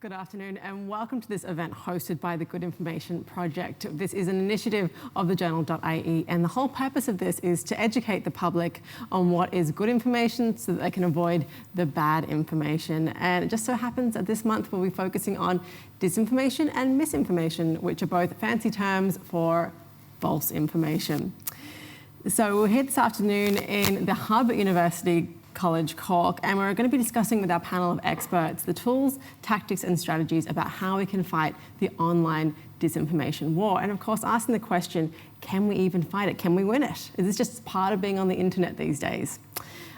Good afternoon and welcome to this event hosted by the Good Information Project. This is an initiative of the journal.ie, and the whole purpose of this is to educate the public on what is good information so that they can avoid the bad information. And it just so happens that this month we'll be focusing on disinformation and misinformation, which are both fancy terms for false information. So we're here this afternoon in the hub at University College Cork, and we're going to be discussing with our panel of experts the tools, tactics and strategies about how we can fight the online disinformation war. And of course, asking the question, can we even fight it? Can we win it? Is this just part of being on the internet these days?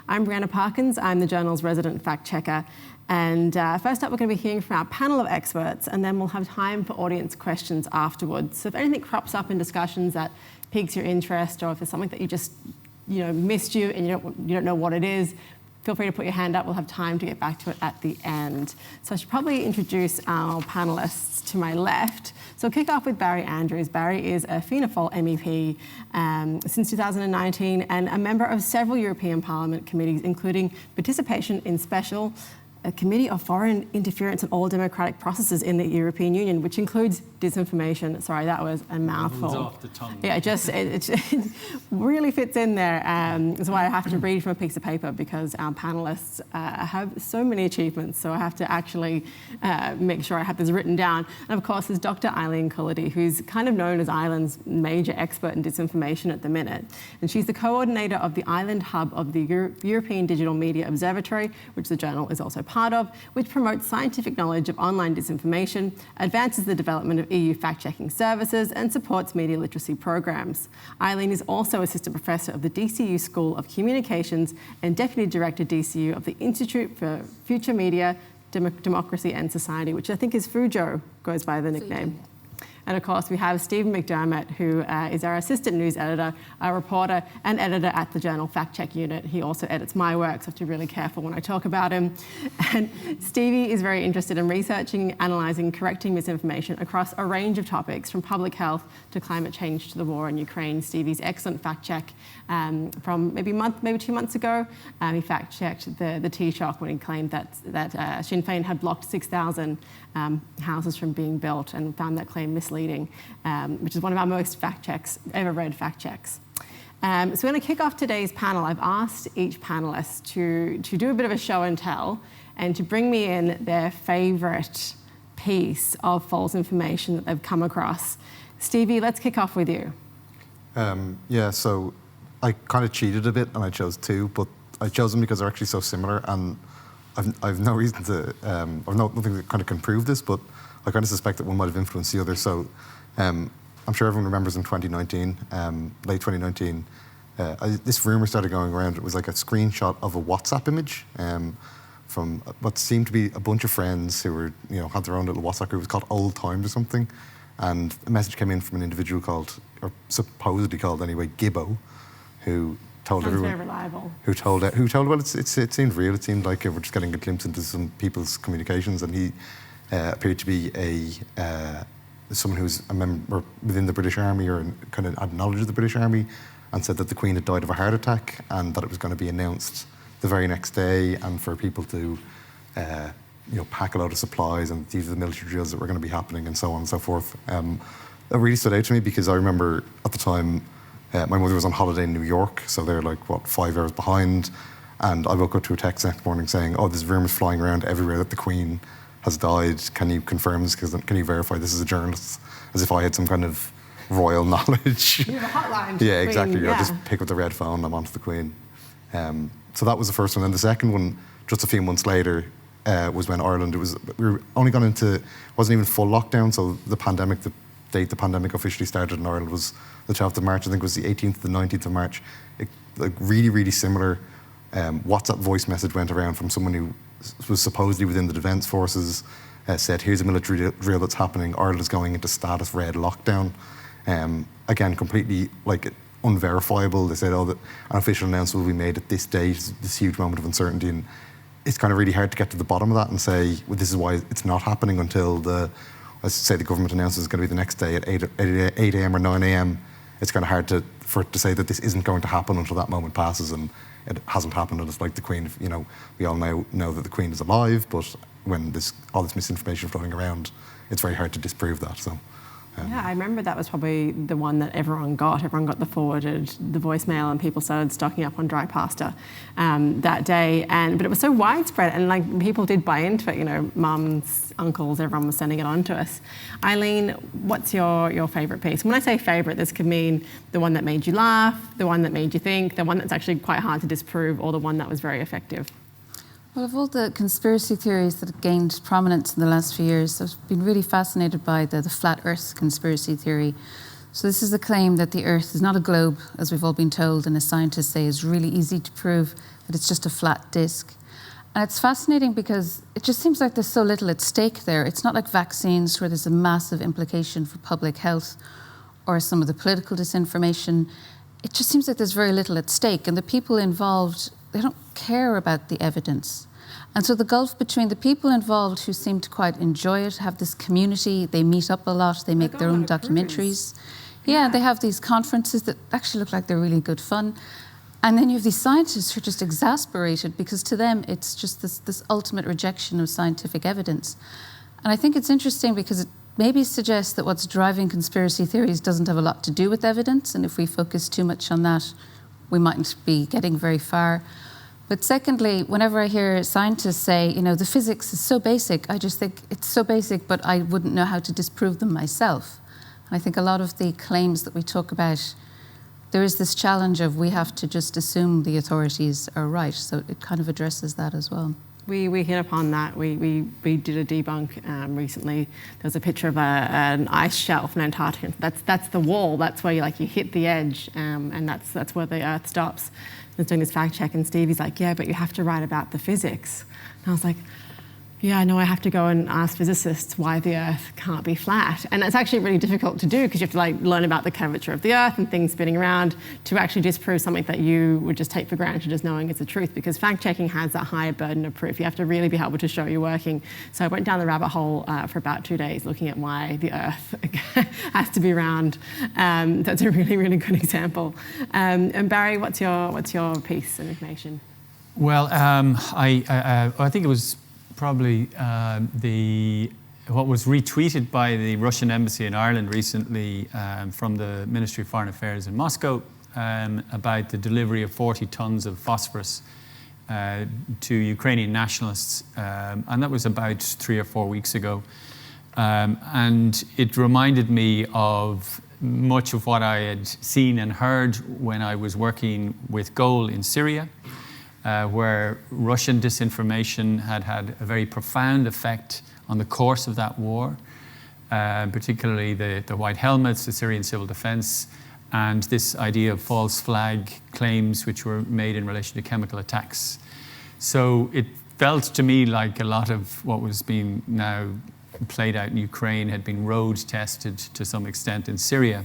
I'm Brianna Parkins. I'm the Journal's resident fact checker. And first up, we're going to be hearing from our panel of experts, and then we'll have time for audience questions afterwards. So if anything crops up in discussions that piques your interest, or if there's something that you just missed you and you don't know what it is, feel free to put your hand up. We'll have time to get back to it at the end. So I should probably introduce our panellists to my left. So we'll kick off with Barry Andrews. Barry is a Fianna Fáil MEP since 2019 and a member of several European Parliament committees, including participation in a Committee of Foreign Interference in all democratic processes in the European Union, which includes disinformation. Sorry, that was a mouthful. Off the tongue. Yeah, it really fits in there. That's why I have to read from a piece of paper, because our panellists have so many achievements. So I have to actually make sure I have this written down. And of course, there's Dr. Eileen Cullity, who's kind of known as Ireland's major expert in disinformation at the minute. And she's the coordinator of the Ireland hub of the European Digital Media Observatory, which the Journal is also part of, which promotes scientific knowledge of online disinformation, advances the development of EU fact-checking services, and supports media literacy programs. Eileen is also assistant professor of the DCU School of Communications and deputy director DCU of the Institute for Future Media, Democracy and Society, which I think is FUJO, goes by the nickname. And of course, we have Stephen McDermott, who is our assistant news editor, a reporter and editor at the Journal Fact Check Unit. He also edits my work, so I have to be really careful when I talk about him. And Stevie is very interested in researching, analysing, correcting misinformation across a range of topics, from public health to climate change to the war in Ukraine. Stevie's excellent fact check from maybe 2 months ago. He fact checked the Taoiseach when he claimed that Sinn Féin had blocked 6,000 houses from being built, and found that claim misleading, which is one of our most ever read fact checks. So we're going to kick off today's panel. I've asked each panelist to do a bit of a show and tell, and to bring me in their favourite piece of false information that they've come across. Stevie, let's kick off with you. So I kind of cheated a bit and I chose two, but I chose them because they're actually so similar, and I've no reason to, or nothing that kind of can prove this, but I kind of suspect that one might have influenced the other. So I'm sure everyone remembers in 2019, late 2019, this rumour started going around. It was like a screenshot of a WhatsApp image from what seemed to be a bunch of friends who were, had their own little WhatsApp group. It was called Old Times or something. And a message came in from an individual called, or supposedly called anyway, Gibbo, who told everyone. Very reliable. Who told? Well, it seemed real. It seemed like we're just getting a glimpse into some people's communications, and he appeared to be someone who's a member within the British Army, or kind of had knowledge of the British Army, and said that the Queen had died of a heart attack, and that it was going to be announced the very next day, and for people to, pack a load of supplies, and these are the military drills that were going to be happening, and so on and so forth. That really stood out to me, because I remember at the time, my mother was on holiday in New York, so they're 5 hours behind. And I woke up to a text next morning saying, "Oh, there's rumours flying around everywhere that the Queen has died. Can you confirm this? Can you verify this as a journalist?" As if I had some kind of royal knowledge. You have a hotline. Yeah, exactly. Yeah. I just pick up the red phone and I'm on to the Queen. So that was the first one. And the second one, just a few months later, was when Ireland, we were only gone into, wasn't even full lockdown, so the date the pandemic officially started in Ireland was the 12th of March. I think it was the 18th to the 19th of March. Really, really similar WhatsApp voice message went around from someone who was supposedly within the Defence Forces, said, "Here's a military drill that's happening. Ireland is going into status red lockdown." Again, completely unverifiable. They said, "Oh, that an official announcement will be made at this date," this huge moment of uncertainty. And it's kind of really hard to get to the bottom of that and say, well, this is why it's not happening until the government announces it's going to be the next day at 8 a.m. or 9 a.m. It's kind of hard for it to say that this isn't going to happen until that moment passes, and it hasn't happened. And it's like the Queen, we all know that the Queen is alive, but when all this misinformation floating around, it's very hard to disprove that. So. Yeah, I remember that was probably the one that everyone got. Everyone got the voicemail, and people started stocking up on dry pasta that day. But it was so widespread, and like people did buy into it. You know, mums, uncles, everyone was sending it on to us. Eileen, what's your favourite piece? When I say favourite, this could mean the one that made you laugh, the one that made you think, the one that's actually quite hard to disprove, or the one that was very effective. Well, of all the conspiracy theories that have gained prominence in the last few years, I've been really fascinated by the flat Earth conspiracy theory. So this is the claim that the Earth is not a globe, as we've all been told, and as scientists say, is really easy to prove that it's just a flat disk. And it's fascinating because it just seems like there's so little at stake there. It's not like vaccines where there's a massive implication for public health or some of the political disinformation. It just seems like there's very little at stake, and the people involved, they don't care about the evidence. And so the gulf between the people involved who seem to quite enjoy it, have this community, they meet up a lot, they make their own documentaries. Yeah, they have these conferences that actually look like they're really good fun. And then you have these scientists who are just exasperated because to them it's just this ultimate rejection of scientific evidence. And I think it's interesting because it maybe suggests that what's driving conspiracy theories doesn't have a lot to do with evidence, and if we focus too much on that, we mightn't be getting very far. But secondly, whenever I hear scientists say, you know, the physics is so basic, I just think it's so basic, but I wouldn't know how to disprove them myself. And I think a lot of the claims that we talk about, there is this challenge of we have to just assume the authorities are right. So it kind of addresses that as well. We hit upon that. We did a debunk recently. There was a picture of an ice shelf in Antarctica. That's the wall. That's where you hit the edge, and that's where the Earth stops. I was doing this fact check, and Stevie's like, yeah, but you have to write about the physics. And I was like, yeah, I know I have to go and ask physicists why the Earth can't be flat. And it's actually really difficult to do because you have to learn about the curvature of the Earth and things spinning around to actually disprove something that you would just take for granted as knowing it's the truth, because fact-checking has that higher burden of proof. You have to really be able to show you're working. So I went down the rabbit hole for about 2 days looking at why the Earth has to be round. That's a really, really good example. And Barry, what's your piece of information? Well, I think it was probably what was retweeted by the Russian embassy in Ireland recently from the Ministry of Foreign Affairs in Moscow about the delivery of 40 tons of phosphorus to Ukrainian nationalists, and that was about 3 or 4 weeks ago. And it reminded me of much of what I had seen and heard when I was working with Goal in Syria, where Russian disinformation had a very profound effect on the course of that war, particularly the white helmets, the Syrian civil defense, and this idea of false flag claims which were made in relation to chemical attacks. So it felt to me like a lot of what was being now played out in Ukraine had been road tested to some extent in Syria.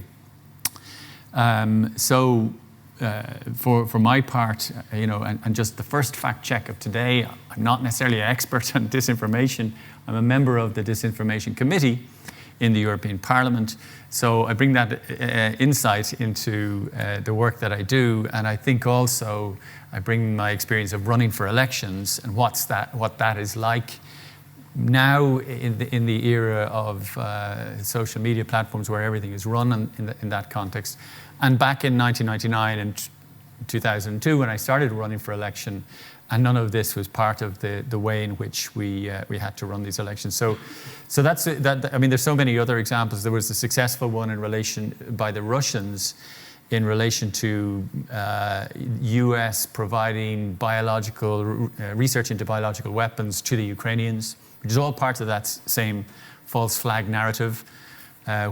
For my part, and just the first fact check of today, I'm not necessarily an expert on disinformation. I'm a member of the Disinformation Committee in the European Parliament. So I bring that insight into the work that I do. And I think also I bring my experience of running for elections and what that is like now in the era of social media platforms where everything is run in that context. And back in 1999 and 2002, when I started running for election, and none of this was part of the way in which we had to run these elections. So that's that. I mean, there's so many other examples. There was a successful one in relation by the Russians in relation to U.S. providing biological research into biological weapons to the Ukrainians, which is all part of that same false flag narrative,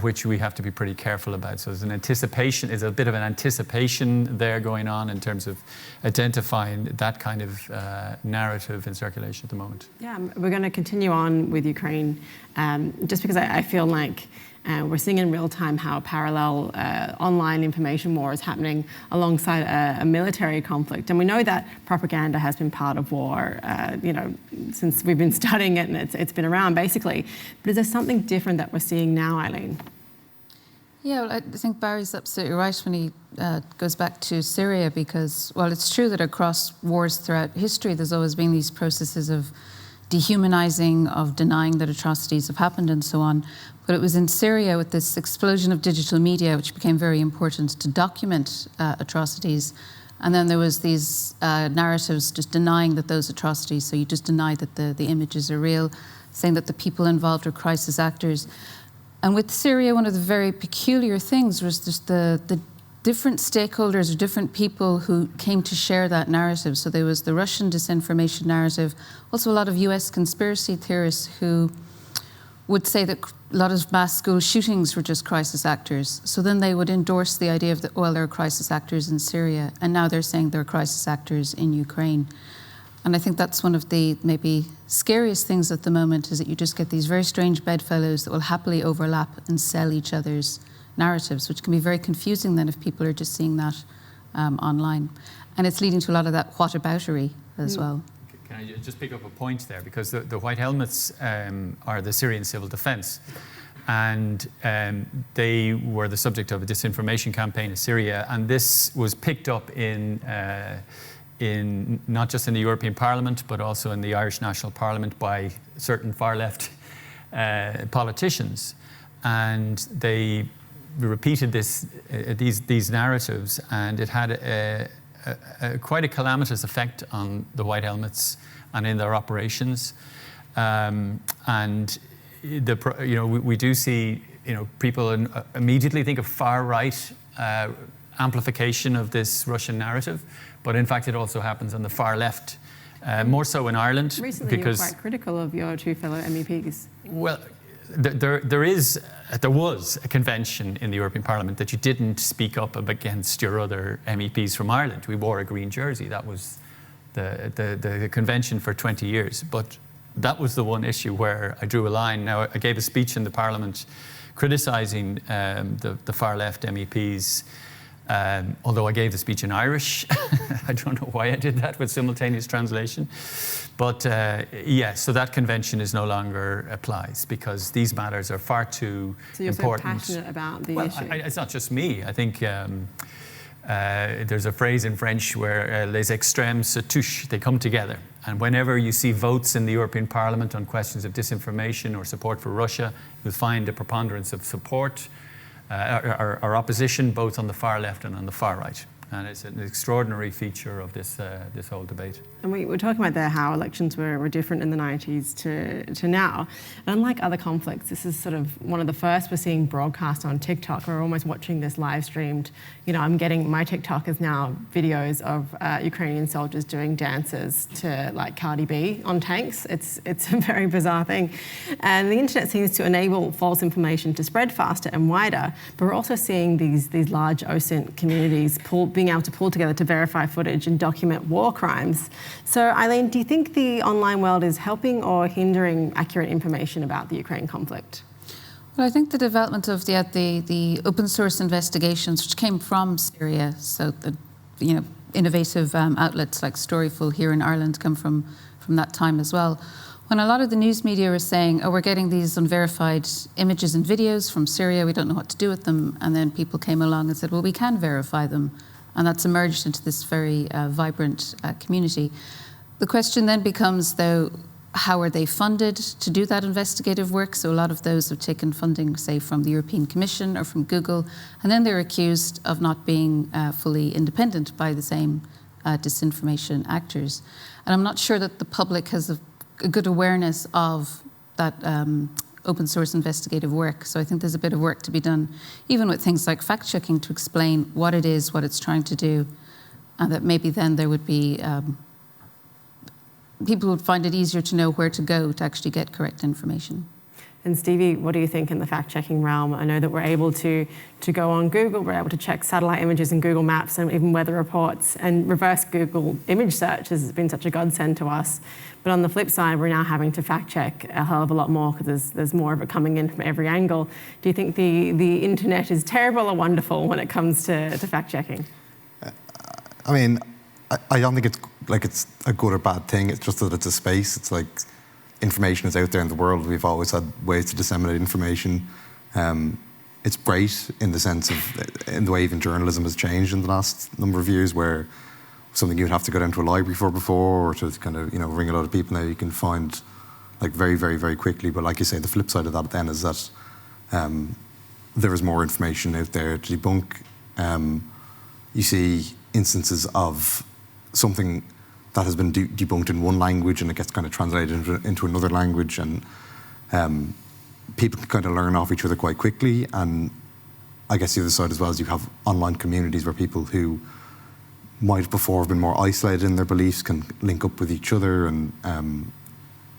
which we have to be pretty careful about. So there's a bit of an anticipation there going on in terms of identifying that kind of narrative in circulation at the moment. Yeah, we're going to continue on with Ukraine, just because I feel like we're seeing in real time how parallel online information war is happening alongside a military conflict. And we know that propaganda has been part of war, since we've been studying it, and it's been around basically. But is there something different that we're seeing now, Eileen? Yeah, well, I think Barry's absolutely right when he goes back to Syria, because, well, it's true that across wars throughout history, there's always been these processes of dehumanizing, of denying that atrocities have happened and so on. But it was in Syria with this explosion of digital media, which became very important to document atrocities. And then there was these narratives just denying that those atrocities, so you just deny that the images are real, saying that the people involved are crisis actors. And with Syria, one of the very peculiar things was just the different stakeholders or different people who came to share that narrative. So there was the Russian disinformation narrative, also a lot of US conspiracy theorists who would say that a lot of mass school shootings were just crisis actors. So then they would endorse the idea of that, well, there are crisis actors in Syria, and now they're saying there are crisis actors in Ukraine. And I think that's one of the maybe scariest things at the moment, is that you just get these very strange bedfellows that will happily overlap and sell each other's narratives, which can be very confusing then if people are just seeing that online. And it's leading to a lot of that whataboutery as well. Can I just pick up a point there? Because the White Helmets are the Syrian civil defense. And they were the subject of a disinformation campaign in Syria. And this was picked up in not just in the European Parliament, but also in the Irish National Parliament by certain far-left politicians. And they repeated these narratives, and it had quite a calamitous effect on the White Helmets and in their operations. We do see, people immediately think of far-right amplification of this Russian narrative, but in fact it also happens on the far left, more so in Ireland. Recently because you were quite critical of your two fellow MEPs. Well, there was a convention in the European Parliament that you didn't speak up against your other MEPs from Ireland. We wore a green jersey. That was the convention for 20 years. But that was the one issue where I drew a line. Now, I gave a speech in the Parliament criticising the far-left MEPs, although I gave the speech in Irish. I don't know why I did that with simultaneous translation. But so that convention is no longer applies, because these matters are far too important. So you're so passionate about the issue. It's not just me. I think there's a phrase in French where les extrêmes se touchent, they come together. And whenever you see votes in the European Parliament on questions of disinformation or support for Russia, you'll find a preponderance of support or opposition both on the far left and on the far right. And it's an extraordinary feature of this whole debate. And we were talking about there how elections were different in the 90s to now. And unlike other conflicts, this is sort of one of the first we're seeing broadcast on TikTok. We're almost watching this live streamed. I'm getting, my TikTok is now videos of Ukrainian soldiers doing dances to like Cardi B on tanks. It's a very bizarre thing. And the internet seems to enable false information to spread faster and wider, but we're also seeing these large OSINT communities being able to pull together to verify footage and document war crimes. So, Eileen, do you think the online world is helping or hindering accurate information about the Ukraine conflict? Well, I think the development of the open source investigations, which came from Syria, so the innovative outlets like Storyful here in Ireland come from that time as well. When a lot of the news media were saying, we're getting these unverified images and videos from Syria, we don't know what to do with them, and then people came along and said, well, we can verify them. And that's emerged into this very vibrant community. The question then becomes, though, how are they funded to do that investigative work? So a lot of those have taken funding, say, from the European Commission or from Google, and then they're accused of not being fully independent by the same disinformation actors. And I'm not sure that the public has a good awareness of that open source investigative work. So I think there's a bit of work to be done, even with things like fact-checking, to explain what it is, what it's trying to do, and that maybe then there would be, people would find it easier to know where to go to actually get correct information. And Stevie, what do you think in the fact-checking realm? I know that we're able to go on Google, we're able to check satellite images in Google Maps and even weather reports, and reverse Google image search has been such a godsend to us. But on the flip side, we're now having to fact-check a hell of a lot more because there's more of it coming in from every angle. Do you think the internet is terrible or wonderful when it comes to fact-checking? I mean, I don't think it's a good or bad thing. It's just that it's a space. It's like information is out there in the world. We've always had ways to disseminate information. It's great in the sense of, in the way even journalism has changed in the last number of years, where something you'd have to go down to a library for before, or to kind of ring a lot of people. Now you can find like very, very, very quickly. But like you say, the flip side of that then is that there is more information out there to debunk. You see instances of something that has been debunked in one language and it gets kind of translated into another language, and people can kind of learn off each other quite quickly. And I guess the other side as well is you have online communities where people who might before have been more isolated in their beliefs can link up with each other, and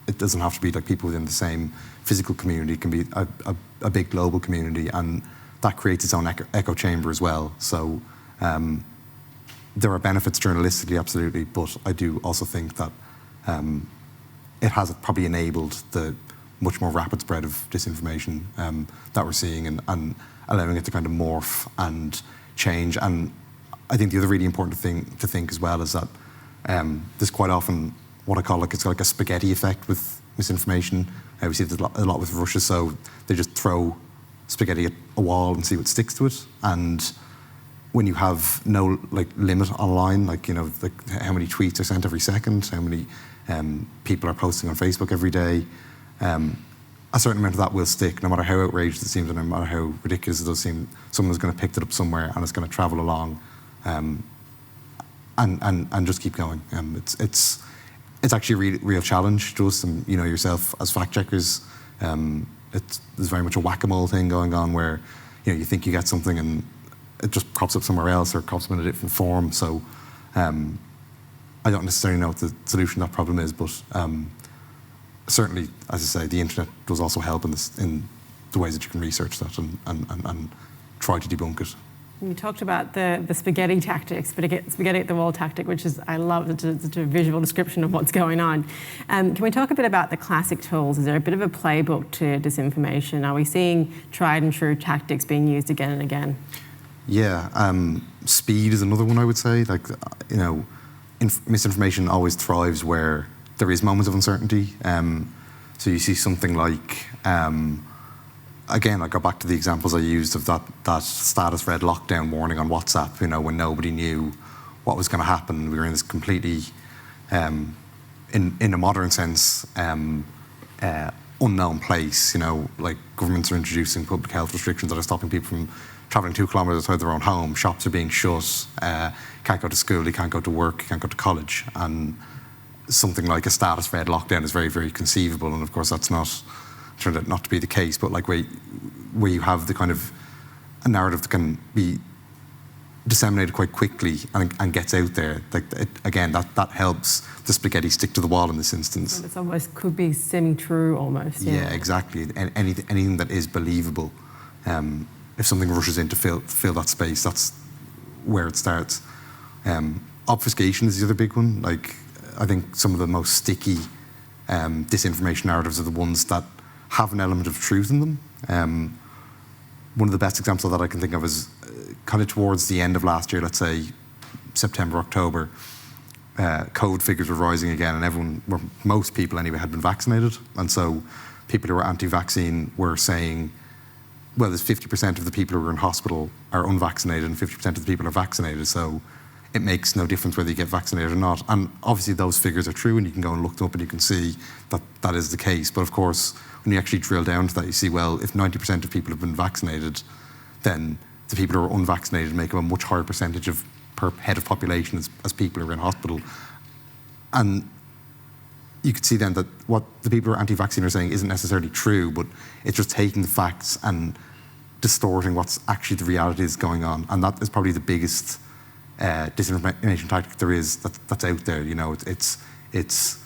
it doesn't have to be like people within the same physical community. It can be a big global community, and that creates its own echo chamber as well. So there are benefits journalistically, absolutely, but I do also think that it has probably enabled the much more rapid spread of disinformation that we're seeing, and allowing it to kind of morph and change. And I think the other really important thing to think as well is that there's quite often what I call it's like a spaghetti effect with misinformation. We see it a lot with Russia, so they just throw spaghetti at a wall and see what sticks to it. And when you have no limit online, like how many tweets are sent every second, how many people are posting on Facebook every day, a certain amount of that will stick, no matter how outrageous it seems, and no matter how ridiculous it does seem. Someone's going to pick it up somewhere, and it's going to travel along, and just keep going. It's actually a real challenge to us, and yourself as fact checkers. There's very much a whack-a-mole thing going on where you think you get something and it just crops up somewhere else, or crops up in a different form. So I don't necessarily know what the solution to that problem is, but certainly, as I say, the internet does also help in the ways that you can research that and try to debunk it. You talked about the spaghetti tactics, spaghetti at the wall tactic, which is, I love, it's a visual description of what's going on. Can we talk a bit about the classic tools? Is there a bit of a playbook to disinformation? Are we seeing tried and true tactics being used again and again? Yeah, speed is another one I would say. Misinformation always thrives where there is moments of uncertainty. So you see something like, again, I go back to the examples I used of that status red lockdown warning on WhatsApp, when nobody knew what was going to happen. We were in this completely, in a modern sense, unknown place. Like governments are introducing public health restrictions that are stopping people from travelling 2 kilometres outside their own home. Shops are being shut. Can't go to school, you can't go to work, you can't go to college. And something like a status red lockdown is very, very conceivable. And of course, that's turned out not to be the case. But like where you have the kind of a narrative that can be disseminated quite quickly and gets out there, that helps the spaghetti stick to the wall in this instance. So it's almost could be semi-true almost. Yeah, exactly. Anything that is believable. If something rushes in to fill that space, that's where it starts. Obfuscation is the other big one. I think some of the most sticky disinformation narratives are the ones that have an element of truth in them. One of the best examples of that I can think of is kind of towards the end of last year, let's say September, October. COVID figures were rising again, and most people anyway, had been vaccinated. And so people who were anti-vaccine were saying, well, there's 50% of the people who are in hospital are unvaccinated and 50% of the people are vaccinated. So it makes no difference whether you get vaccinated or not. And obviously those figures are true, and you can go and look them up and you can see that that is the case. But of course, when you actually drill down to that, you see, well, if 90% of people have been vaccinated, then the people who are unvaccinated make up a much higher percentage per head of population as people who are in hospital. And you could see then that what the people who are anti-vaccine are saying isn't necessarily true, but it's just taking the facts and distorting what's actually the reality is going on. And that is probably the biggest disinformation tactic there is that's out there. It's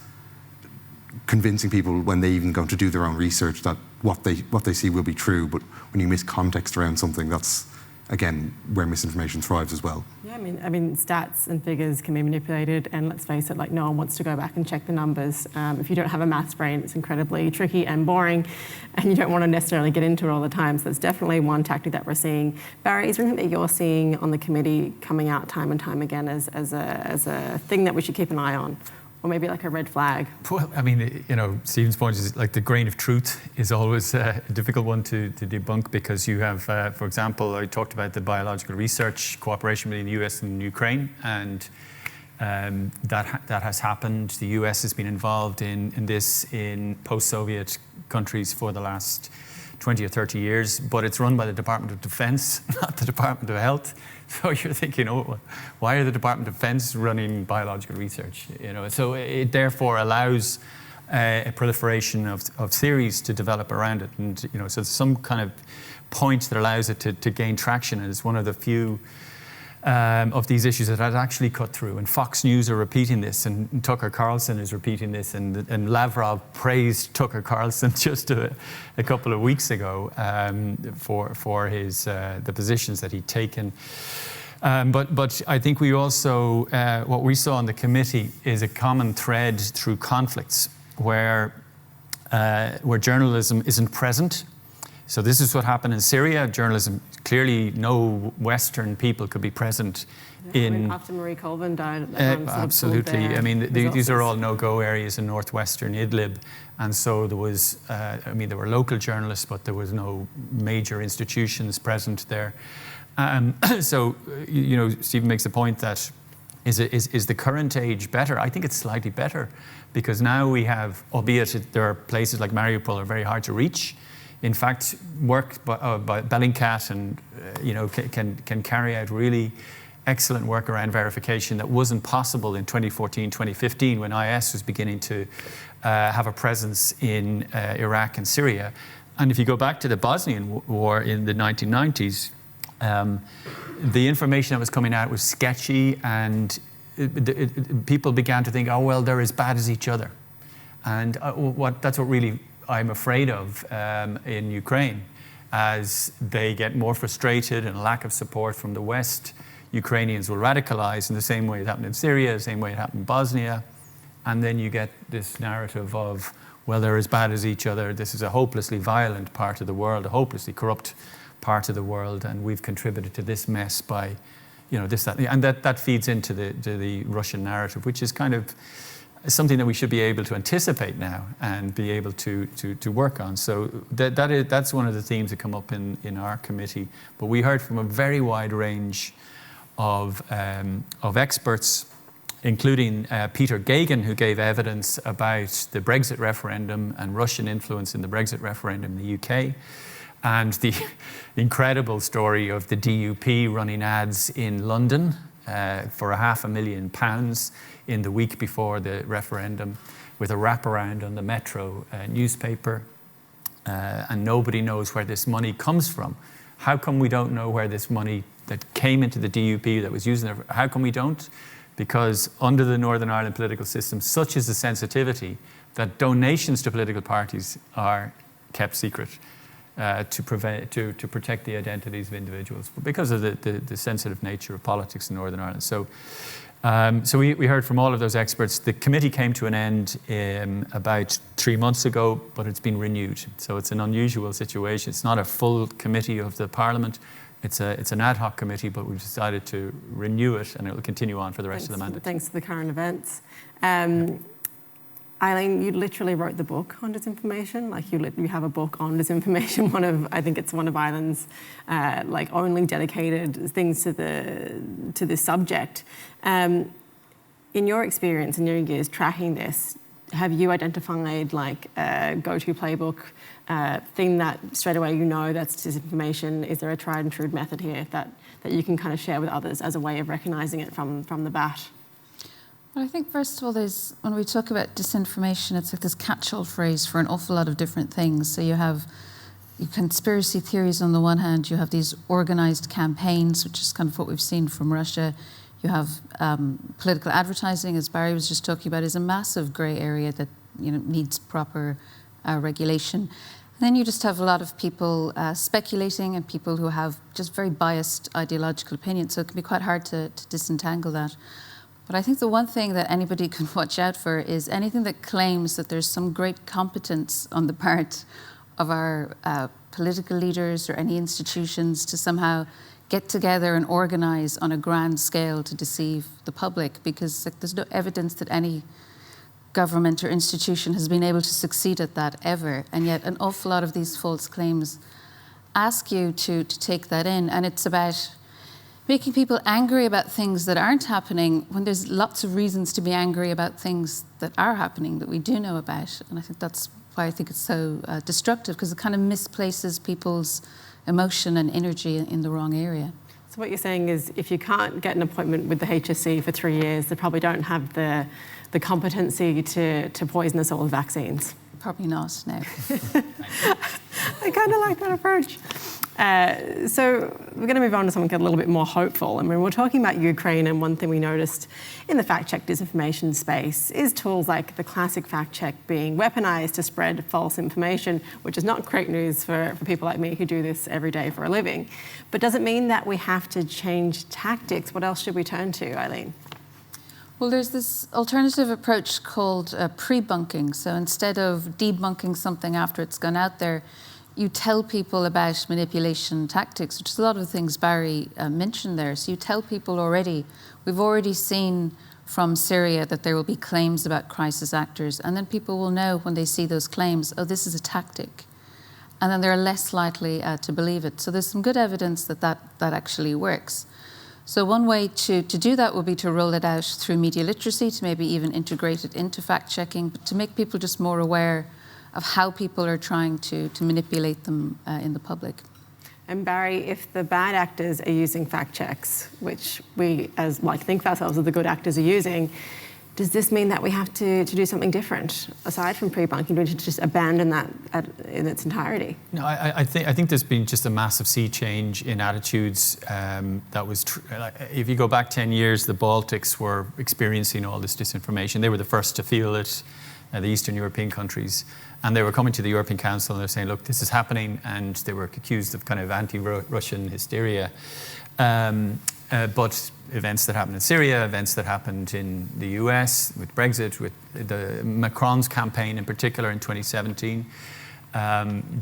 convincing people when they even go to do their own research that what they see will be true, but when you miss context around something, that's again where misinformation thrives as well. Yeah, I mean, stats and figures can be manipulated, and let's face it, no one wants to go back and check the numbers. If you don't have a maths brain, it's incredibly tricky and boring, and you don't want to necessarily get into it all the time. So it's definitely one tactic that we're seeing. Barry, is there anything that you're seeing on the committee coming out time and time again as a thing that we should keep an eye on? Or maybe like a red flag? Well, I mean, Stephen's point is like the grain of truth is always a difficult one to debunk, because you have, for example, I talked about the biological research cooperation between the US and Ukraine, and that has happened. The US has been involved in this in post-Soviet countries for the last 20 or 30 years, but it's run by the Department of Defense, not the Department of Health. So you're thinking, oh, why are the Department of Defense running biological research? So it therefore allows a proliferation of theories to develop around it, and so there's some kind of point that allows it to gain traction, and it's one of the few of these issues that had actually cut through. And Fox News are repeating this, and Tucker Carlson is repeating this, and Lavrov praised Tucker Carlson just a couple of weeks ago for his the positions that he'd taken. But I think we also what we saw in the committee is a common thread through conflicts where journalism isn't present. So this is what happened in Syria. Journalism, clearly no Western people could be present after Marie Colvin died. Absolutely. I mean, these are all no-go areas in northwestern Idlib. And so there was, there were local journalists, but there was no major institutions present there. So, Stephen makes the point that is the current age better? I think it's slightly better, because now we have, albeit there are places like Mariupol are very hard to reach. In fact, work by Bellingcat and can carry out really excellent work around verification that wasn't possible in 2014, 2015 when IS was beginning to have a presence in Iraq and Syria. And if you go back to the Bosnian War in the 1990s, the information that was coming out was sketchy, and people began to think, oh, well, they're as bad as each other. And that's what really I'm afraid of in Ukraine. As they get more frustrated and lack of support from the West, Ukrainians will radicalize in the same way it happened in Syria, the same way it happened in Bosnia. And then you get this narrative of, well, they're as bad as each other. This is a hopelessly violent part of the world, a hopelessly corrupt part of the world, and we've contributed to this mess by, this, that, and that feeds into the Russian narrative, which is kind of something that we should be able to anticipate now and be able to work on. So that's one of the themes that come up in our committee. But we heard from a very wide range of experts, including Peter Gagan, who gave evidence about the Brexit referendum and Russian influence in the Brexit referendum in the UK, and the incredible story of the DUP running ads in London for £500,000 in the week before the referendum, with a wraparound on the Metro newspaper, and nobody knows where this money comes from. How come we don't know where this money that came into the DUP that was used? How come we don't? Because under the Northern Ireland political system, such is the sensitivity that donations to political parties are kept secret to protect the identities of individuals because of the sensitive nature of politics in Northern Ireland. So we heard from all of those experts. The committee came to an end about 3 months ago, but it's been renewed. So it's an unusual situation. It's not a full committee of the Parliament. It's an ad hoc committee, but we've decided to renew it, and it will continue on for the rest of the mandate. Thanks to the current events. Eileen, you literally wrote the book on disinformation. Like you have a book on disinformation. I think it's one of Ireland's only dedicated things to this subject. In your experience, in your years tracking this, have you identified a go-to playbook, thing that straight away that's disinformation? Is there a tried and true method here that you can kind of share with others as a way of recognising it from the bat? Well, I think first of all, when we talk about disinformation, it's like this catch-all phrase for an awful lot of different things. So you have conspiracy theories on the one hand, you have these organised campaigns, which is kind of what we've seen from Russia. You have political advertising, as Barry was just talking about, is a massive grey area that needs proper regulation. And then you just have a lot of people speculating, and people who have just very biased ideological opinions. So it can be quite hard to disentangle that. But I think the one thing that anybody can watch out for is anything that claims that there's some great competence on the part of our political leaders or any institutions to somehow get together and organise on a grand scale to deceive the public, because there's no evidence that any government or institution has been able to succeed at that ever. And yet an awful lot of these false claims ask you to take that in. And it's about making people angry about things that aren't happening when there's lots of reasons to be angry about things that are happening that we do know about. And I think that's why I think it's so destructive, because it kind of misplaces people's emotion and energy in the wrong area. So what you're saying is if you can't get an appointment with the HSC for 3 years, they probably don't have the competency to poison us all with vaccines. Probably not, no. I kind of like that approach. So we're going to move on to something a little bit more hopeful. I mean, we're talking about Ukraine, and one thing we noticed in the fact-check disinformation space is tools like the classic fact-check being weaponized to spread false information, which is not great news for people like me who do this every day for a living. But does it mean that we have to change tactics? What else should we turn to, Eileen? Well, there's this alternative approach called pre-bunking. So instead of debunking something after it's gone out there, you tell people about manipulation tactics, which is a lot of the things Barry mentioned there. So you tell people already. We've already seen from Syria that there will be claims about crisis actors, and then people will know when they see those claims, oh, this is a tactic. And then they're less likely to believe it. So there's some good evidence that actually works. So one way to do that would be to roll it out through media literacy, to maybe even integrate it into fact-checking, but to make people just more aware of how people are trying to manipulate them in the public. And Barry, if the bad actors are using fact checks, which we as think of ourselves as the good actors are using, does this mean that we have to do something different aside from pre-bunking? Do we need to just abandon that in its entirety? No, I think there's been just a massive sea change in attitudes. That was if you go back 10 years, the Baltics were experiencing all this disinformation. They were the first to feel it, the Eastern European countries. And they were coming to the European Council and they're saying, look, this is happening. And they were accused of kind of anti-Russian hysteria. But events that happened in Syria, events that happened in the US with Brexit, with the Macron's campaign in particular in 2017,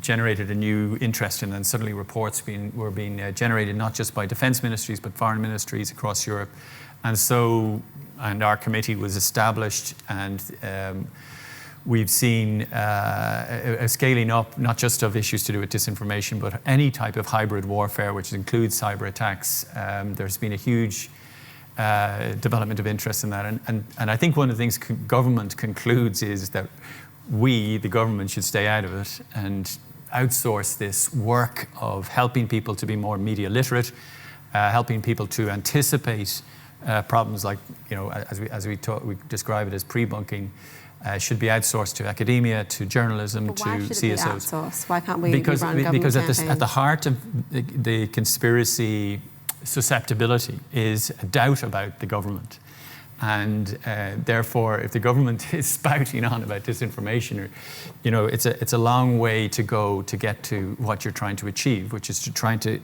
generated a new interest in, and suddenly reports were being generated not just by defense ministries, but foreign ministries across Europe. And our committee was established, and we've seen a scaling up, not just of issues to do with disinformation, but any type of hybrid warfare, which includes cyber attacks. There's been a huge development of interest in that. And I think one of the things government concludes is that we, the government, should stay out of it and outsource this work of helping people to be more media literate, helping people to anticipate problems like, as we describe it as pre-bunking, should be outsourced to academia, to journalism, but to why should CSOs. It be outsourced? Why can't we because run government because at the heart of the conspiracy susceptibility is a doubt about the government. And therefore, if the government is spouting on about disinformation, it's a long way to go to get to what you're trying to achieve, which is to try to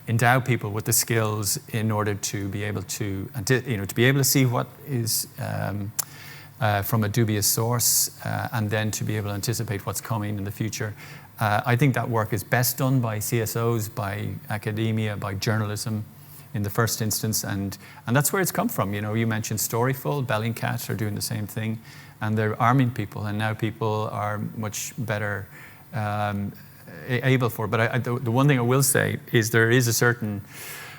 endow people with the skills in order to be able to see what is from a dubious source, and then to be able to anticipate what's coming in the future. I think that work is best done by CSOs, by academia, by journalism in the first instance, and that's where it's come from. You mentioned Storyful, Bellingcat are doing the same thing, and they're arming people, and now people are much better able for it. But the one thing I will say is there is a certain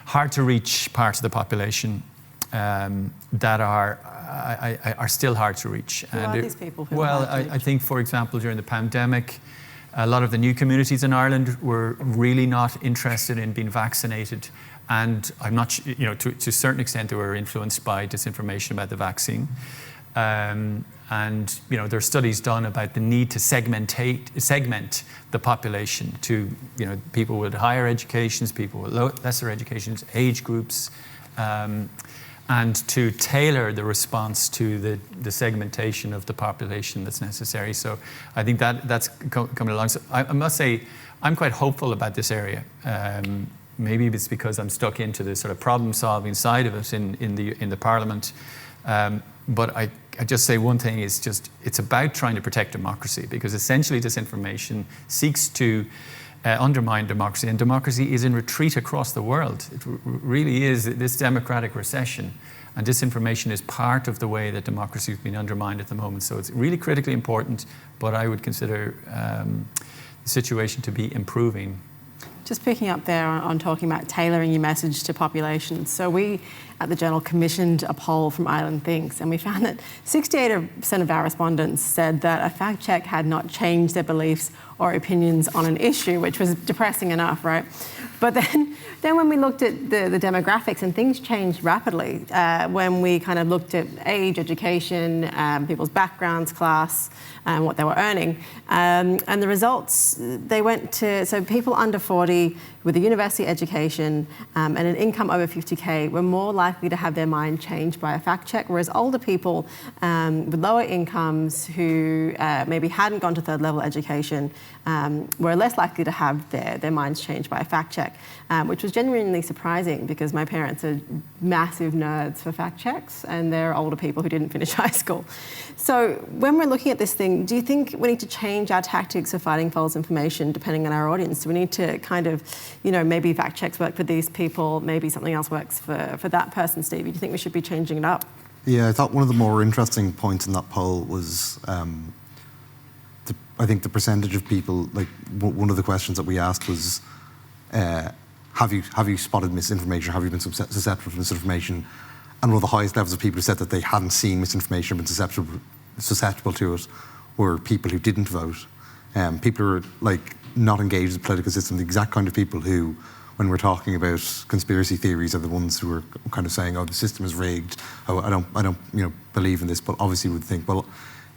hard-to-reach part of the population that are still hard to reach. Who are these people? I think, for example, during the pandemic, a lot of the new communities in Ireland were really not interested in being vaccinated, and I'm not, to a certain extent, they were influenced by disinformation about the vaccine. And there are studies done about the need to segment the population to people with higher educations, people with lesser educations, age groups, and to tailor the response to the segmentation of the population that's necessary. So I think that's coming along. So I must say, I'm quite hopeful about this area. Maybe it's because I'm stuck into the sort of problem-solving side of it in the Parliament. But I just say one thing is it's about trying to protect democracy, because essentially disinformation seeks to undermine democracy, and democracy is in retreat across the world. It really is this democratic recession, and disinformation is part of the way that democracy has been undermined at the moment. So it's really critically important, but I would consider the situation to be improving. Just picking up there on talking about tailoring your message to populations. So we at the Journal commissioned a poll from Ireland Thinks, and we found that 68% of our respondents said that a fact check had not changed their beliefs or opinions on an issue, which was depressing enough, right? But then when we looked at the demographics, and things changed rapidly when we kind of looked at age, education, people's backgrounds, class, and what they were earning. And the results, they went to, so people under 40 with a university education and an income over 50K were more likely to have their mind changed by a fact check, whereas older people with lower incomes who maybe hadn't gone to third level education were less likely to have their minds changed by a fact check, which was genuinely surprising because my parents are massive nerds for fact checks and they're older people who didn't finish high school. So when we're looking at this thing, do you think we need to change our tactics of fighting false information depending on our audience? Do we need to kind of, maybe fact checks work for these people, maybe something else works for that person, Stevie? Do you think we should be changing it up? Yeah, I thought one of the more interesting points in that poll was I think the percentage of people, like one of the questions that we asked was, have you spotted misinformation? Have you been susceptible to misinformation? And one of the highest levels of people who said that they hadn't seen misinformation or been susceptible to it were people who didn't vote. People who are like not engaged in the political system, the exact kind of people who, when we're talking about conspiracy theories, are the ones who are kind of saying, "Oh, the system is rigged. Oh, I don't believe in this." But obviously would think, well,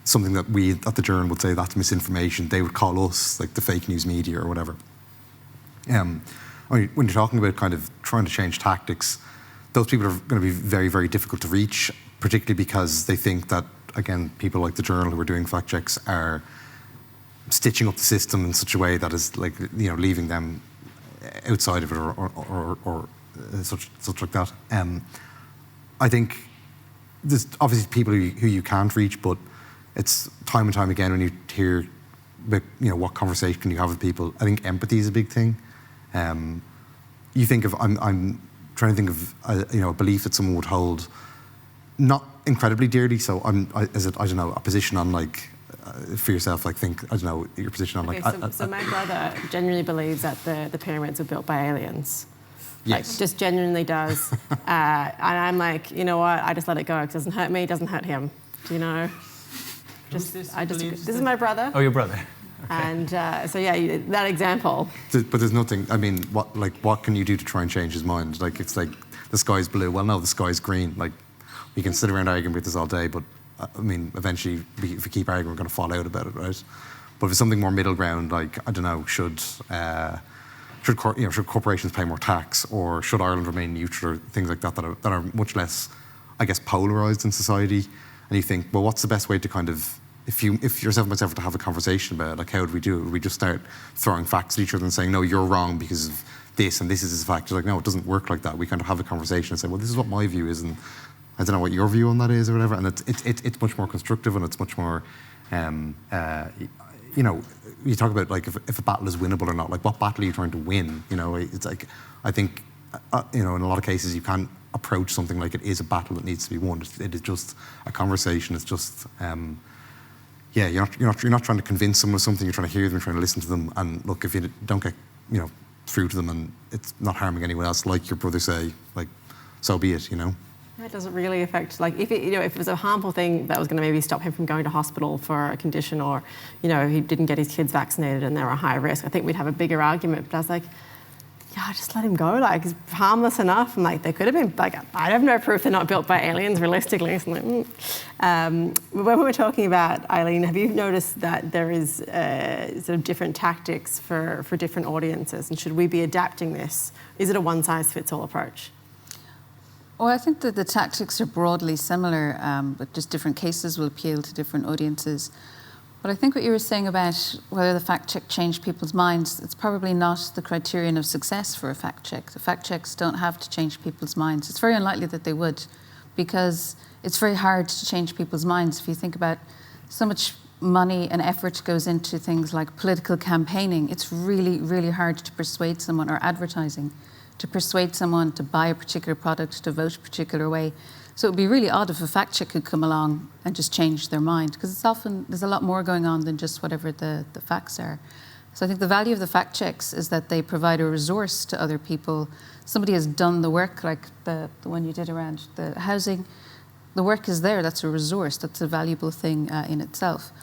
something that we at the Journal would say that's misinformation. They would call us like the fake news media or whatever. When you're talking about kind of trying to change tactics, those people are going to be very, very difficult to reach, particularly because they think that, again, people like the Journal who are doing fact checks are stitching up the system in such a way that is like, leaving them outside of it or such like that. I think there's obviously people who you can't reach, but it's time and time again when you hear about, what conversation can you have with people. I think empathy is a big thing. You think of, I'm trying to think of, a belief that someone would hold, not incredibly dearly. So a position on like, for yourself, like your position on like. Okay, so my brother genuinely believes that the pyramids were built by aliens. Yes. Like, just genuinely does. And I'm like, you know what? I just let it go. It doesn't hurt me. It doesn't hurt him. This is my brother. Oh, your brother. Okay. And that example. But there's nothing. I mean, what can you do to try and change his mind? Like, it's like the sky's blue. Well, no, the sky's green. Like, we can sit around arguing with this all day, but I mean, eventually, if we keep arguing, we're going to fall out about it, right? But if it's something more middle ground, like, I don't know, should corporations pay more tax, or should Ireland remain neutral, or things like that that are much less, I guess, polarised in society. And you think, well, what's the best way to kind of, if yourself and myself were to have a conversation about it, like, how would we do it? Would we just start throwing facts at each other and saying, no, you're wrong because of this and this is a fact? You're like, no, it doesn't work like that. We kind of have a conversation and say, well, this is what my view is, and I don't know what your view on that is or whatever. And it's much more constructive, and it's much more, you talk about like if a battle is winnable or not. Like, what battle are you trying to win? It's like, I think, in a lot of cases you can't approach something like it is a battle that needs to be won. It is just a conversation. It's just, you're not trying to convince someone of something. You're trying to hear them. You're trying to listen to them. And look, if you don't get, through to them, and it's not harming anyone else, like your brother say, like, so be it. It doesn't really affect, like, if it was a harmful thing that was going to maybe stop him from going to hospital for a condition, or, he didn't get his kids vaccinated and they're a high risk, I think we'd have a bigger argument. But I was like, yeah, just let him go. Like, it's harmless enough. And like, they could have been, like, I have no proof they're not built by aliens, realistically. So when we're talking about, Eileen, have you noticed that there is sort of different tactics for different audiences? And should we be adapting this? Is it a one-size-fits-all approach? Well, I think that the tactics are broadly similar, but just different cases will appeal to different audiences. But I think what you were saying about whether the fact check changed people's minds, it's probably not the criterion of success for a fact check. The fact checks don't have to change people's minds. It's very unlikely that they would, because it's very hard to change people's minds. If you think about so much money and effort goes into things like political campaigning, it's really, really hard to persuade someone, or advertising, to persuade someone to buy a particular product, to vote a particular way. So it would be really odd if a fact check could come along and just change their mind, because it's often, there's a lot more going on than just whatever the facts are. So I think the value of the fact checks is that they provide a resource to other people. Somebody has done the work, like the one you did around the housing. The work is there, that's a resource, that's a valuable thing in itself.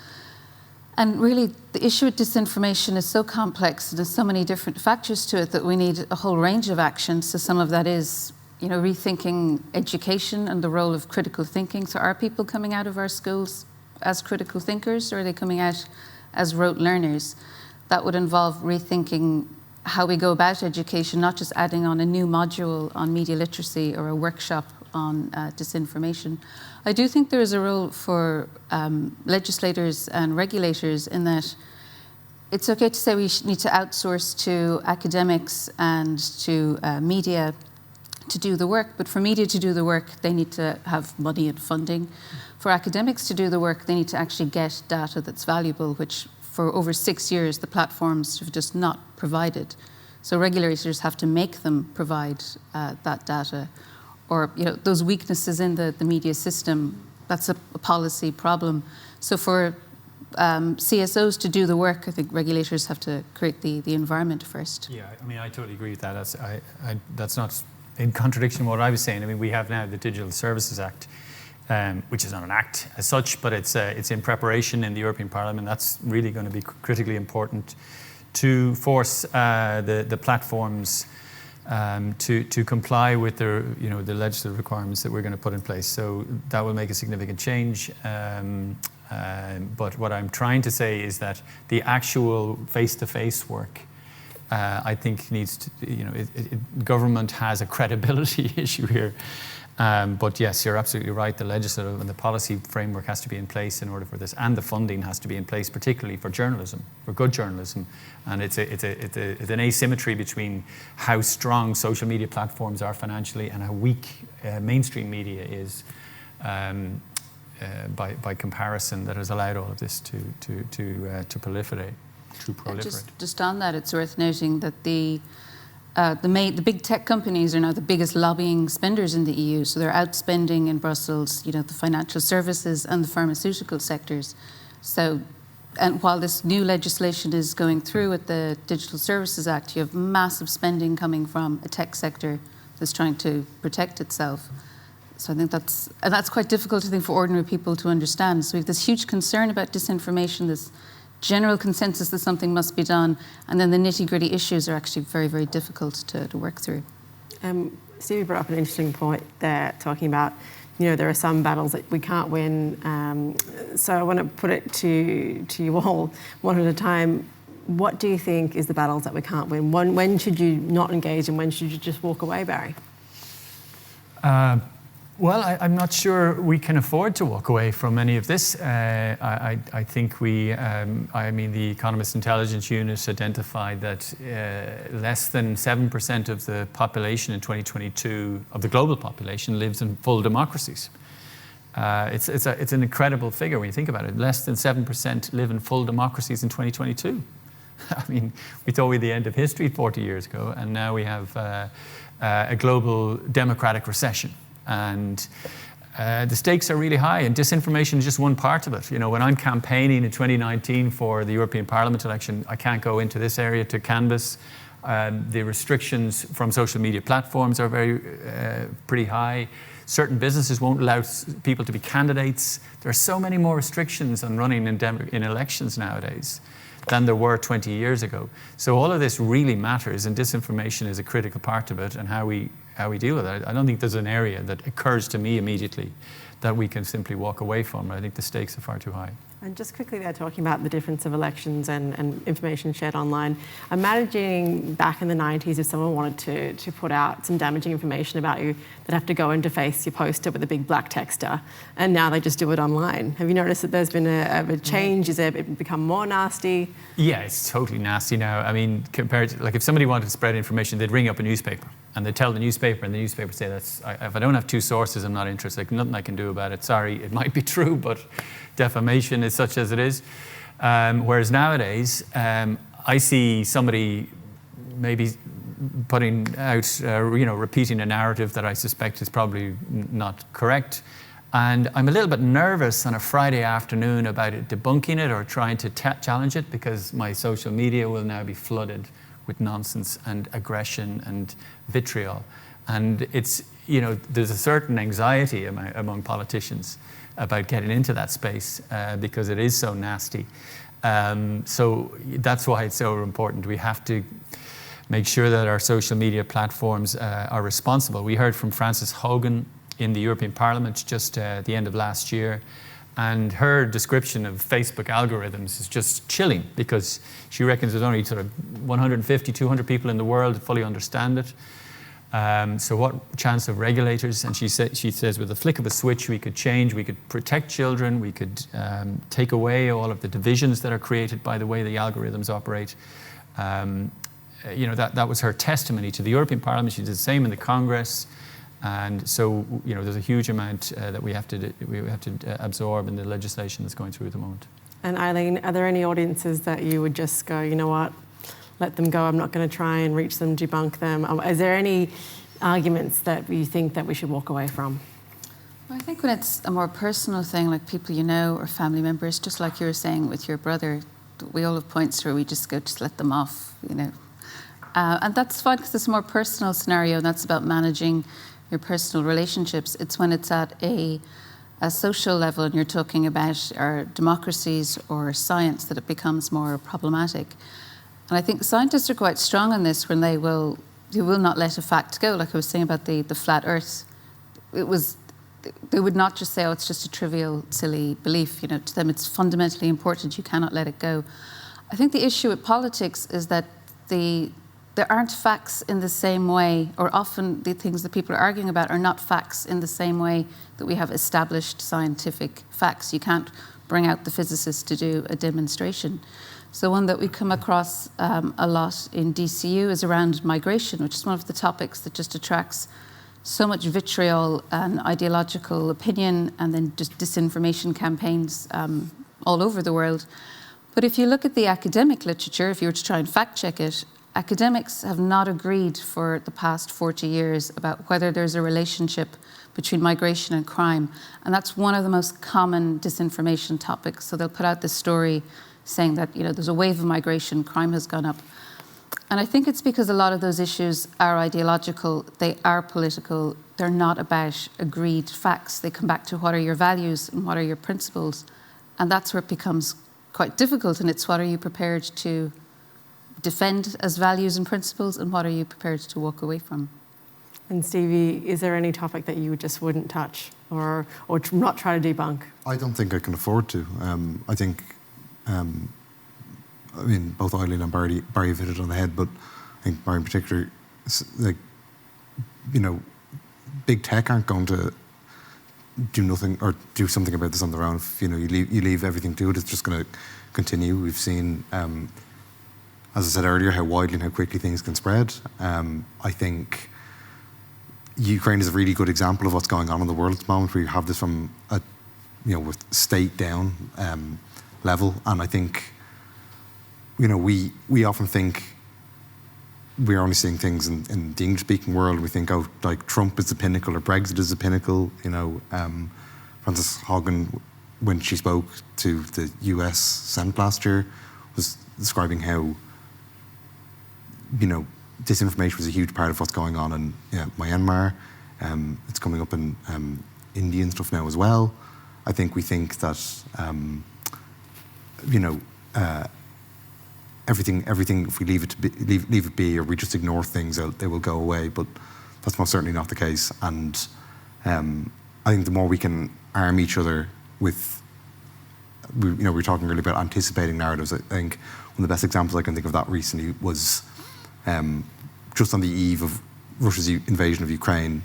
And really, the issue with disinformation is so complex, there's so many different factors to it that we need a whole range of actions. So some of that is, rethinking education and the role of critical thinking. So are people coming out of our schools as critical thinkers, or are they coming out as rote learners? That would involve rethinking how we go about education, not just adding on a new module on media literacy or a workshop on disinformation. I do think there is a role for legislators and regulators in that it's okay to say we need to outsource to academics and to media to do the work, but for media to do the work, they need to have money and funding. For academics to do the work, they need to actually get data that's valuable, which for over 6 years, the platforms have just not provided. So regulators have to make them provide that data. Or those weaknesses in the media system, that's a policy problem. So for CSOs to do the work, I think regulators have to create the environment first. Yeah, I mean, I totally agree with that. That's not in contradiction with what I was saying. I mean, we have now the Digital Services Act, which is not an act as such, but it's in preparation in the European Parliament. That's really going to be critically important to force the platforms to comply with the legislative requirements that we're going to put in place. So that will make a significant change. But what I'm trying to say is that the actual face-to-face work, I think needs to, government has a credibility issue here. But yes, you're absolutely right. The legislative and the policy framework has to be in place in order for this, and the funding has to be in place, particularly for journalism, for good journalism. And it's an asymmetry between how strong social media platforms are financially and how weak mainstream media is by comparison, that has allowed all of this to proliferate. Just on that, it's worth noting that the big tech companies are now the biggest lobbying spenders in the EU. So they're outspending in Brussels, the financial services and the pharmaceutical sectors. So, and while this new legislation is going through with the Digital Services Act, you have massive spending coming from a tech sector that's trying to protect itself. So I think that's quite difficult, I think, for ordinary people to understand. So we have this huge concern about disinformation, this general consensus that something must be done, and then the nitty-gritty issues are actually very, very difficult to work through. Stevie brought up an interesting point there, talking about, there are some battles that we can't win. So I want to put it to you all one at a time. What do you think is the battles that we can't win? When should you not engage, and when should you just walk away, Barry? Well, I'm not sure we can afford to walk away from any of this. I think the Economist Intelligence Unit identified that less than 7% of the population in 2022, of the global population, lives in full democracies. It's an incredible figure when you think about it. Less than 7% live in full democracies in 2022. I mean, we thought we were the end of history 40 years ago, and now we have a global democratic recession. And the stakes are really high, and disinformation is just one part of it. When I'm campaigning in 2019 for the European Parliament election, I can't go into this area to canvass. The restrictions from social media platforms are pretty high. Certain businesses won't allow people to be candidates. There are so many more restrictions on running in elections nowadays than there were 20 years ago. So all of this really matters, and disinformation is a critical part of it, and how we deal with it. I don't think there's an area that occurs to me immediately that we can simply walk away from. I think the stakes are far too high. And just quickly there, talking about the difference of elections and information shared online. I'm imagining back in the 90s, if someone wanted to put out some damaging information about you, they'd have to go and deface your poster with a big black texter. And now they just do it online. Have you noticed that there's been a change? Has it become more nasty? Yeah, it's totally nasty now. I mean, compared to, if somebody wanted to spread information, they'd ring up a newspaper and they'd tell the newspaper, and the newspaper say, if I don't have two sources, I'm not interested. Nothing I can do about it. Sorry, it might be true, but defamation is such as it is. Whereas nowadays, I see somebody maybe putting out, repeating a narrative that I suspect is probably not correct. And I'm a little bit nervous on a Friday afternoon about it, debunking it or trying to challenge it, because my social media will now be flooded with nonsense and aggression and vitriol. And it's, there's a certain anxiety among politicians about getting into that space because it is so nasty. So that's why it's so important. We have to make sure that our social media platforms are responsible. We heard from Frances Hogan in the European Parliament just at the end of last year, and her description of Facebook algorithms is just chilling, because she reckons there's only sort of 150, 200 people in the world that fully understand it. So what chance of regulators? And she says with the flick of a switch we could change, we could protect children, we could take away all of the divisions that are created by the way the algorithms operate. That was her testimony to the European Parliament. She did the same in the Congress. And so, there's a huge amount that we have to absorb in the legislation that's going through at the moment. And Eileen, are there any audiences that you would just go, you know what, let them go, I'm not going to try and reach them, debunk them? Is there any arguments that you think that we should walk away from? Well, I think when it's a more personal thing, like people you know or family members, just like you were saying with your brother, we all have points where we just go, just let them off, And that's fine because it's a more personal scenario, and that's about managing your personal relationships. It's when it's at a social level and you're talking about our democracies or science that it becomes more problematic. And I think scientists are quite strong on this when they will not let a fact go. Like I was saying about the flat earth, they would not just say, oh, it's just a trivial, silly belief. To them it's fundamentally important, you cannot let it go. I think the issue with politics is that there aren't facts in the same way, or often the things that people are arguing about are not facts in the same way that we have established scientific facts. You can't bring out the physicists to do a demonstration. So one that we come across a lot in DCU is around migration, which is one of the topics that just attracts so much vitriol and ideological opinion, and then just disinformation campaigns all over the world. But if you look at the academic literature, if you were to try and fact check it, academics have not agreed for the past 40 years about whether there's a relationship between migration and crime. And that's one of the most common disinformation topics. So they'll put out this story saying that, there's a wave of migration, crime has gone up. And I think it's because a lot of those issues are ideological, they are political, they're not about agreed facts. They come back to what are your values and what are your principles. And that's where it becomes quite difficult, and it's what are you prepared to defend as values and principles, and what are you prepared to walk away from? And Stevie, is there any topic that you just wouldn't touch or not try to debunk? I don't think I can afford to. I think, both Eileen and Barry have hit it on the head, but I think Barry in particular, big tech aren't going to do nothing or do something about this on their own. If you leave everything to it, it's just going to continue. We've seen, as I said earlier, how widely and how quickly things can spread. I think Ukraine is a really good example of what's going on in the world at the moment, where you have this from with state down level. And I think, we often think we're only seeing things in the English-speaking world. We think, Trump is the pinnacle or Brexit is the pinnacle. Frances Hogan, when she spoke to the US Senate last year, was describing how disinformation was a huge part of what's going on in Myanmar. It's coming up in Indian stuff now as well. I think we think that everything. If we leave it be, or we just ignore things, they will go away. But that's most certainly not the case. And I think the more we can arm each other with, we were talking earlier about anticipating narratives. I think one of the best examples I can think of that recently was just on the eve of Russia's invasion of Ukraine.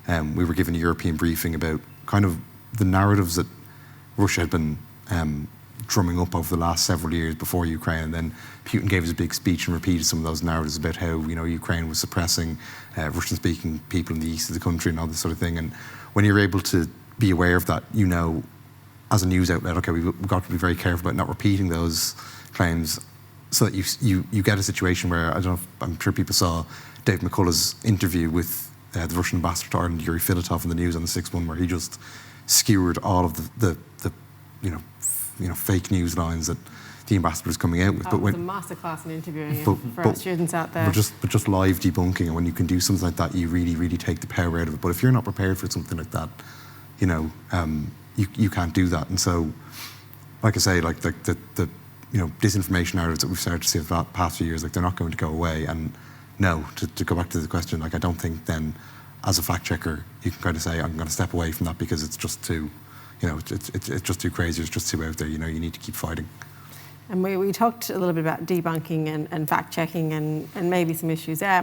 We were given a European briefing about kind of the narratives that Russia had been drumming up over the last several years before Ukraine. And then Putin gave us a big speech and repeated some of those narratives about how Ukraine was suppressing Russian-speaking people in the east of the country and all this sort of thing. And when you're able to be aware of that, as a news outlet, okay, we've got to be very careful about not repeating those claims, so that you get a situation where, I'm sure people saw Dave McCullough's interview with the Russian ambassador to Ireland, Yuri Filatov, in the news on the 6th one, where he just skewered all of the fake news lines that the ambassador was coming out with. It was a masterclass in interviewing for our students out there. But just live debunking, and when you can do something like that, you really, really take the power out of it. But if you're not prepared for something like that, you can't do that. And so, like I say, like the disinformation narratives that we've started to see over the past few years, like they're not going to go away. And no, to go back to the question, like I don't think then, as a fact checker, you can kind of say I'm going to step away from that because it's just too, it's just too crazy. It's just too out there. You need to keep fighting. And we talked a little bit about debunking and fact checking and maybe some issues there.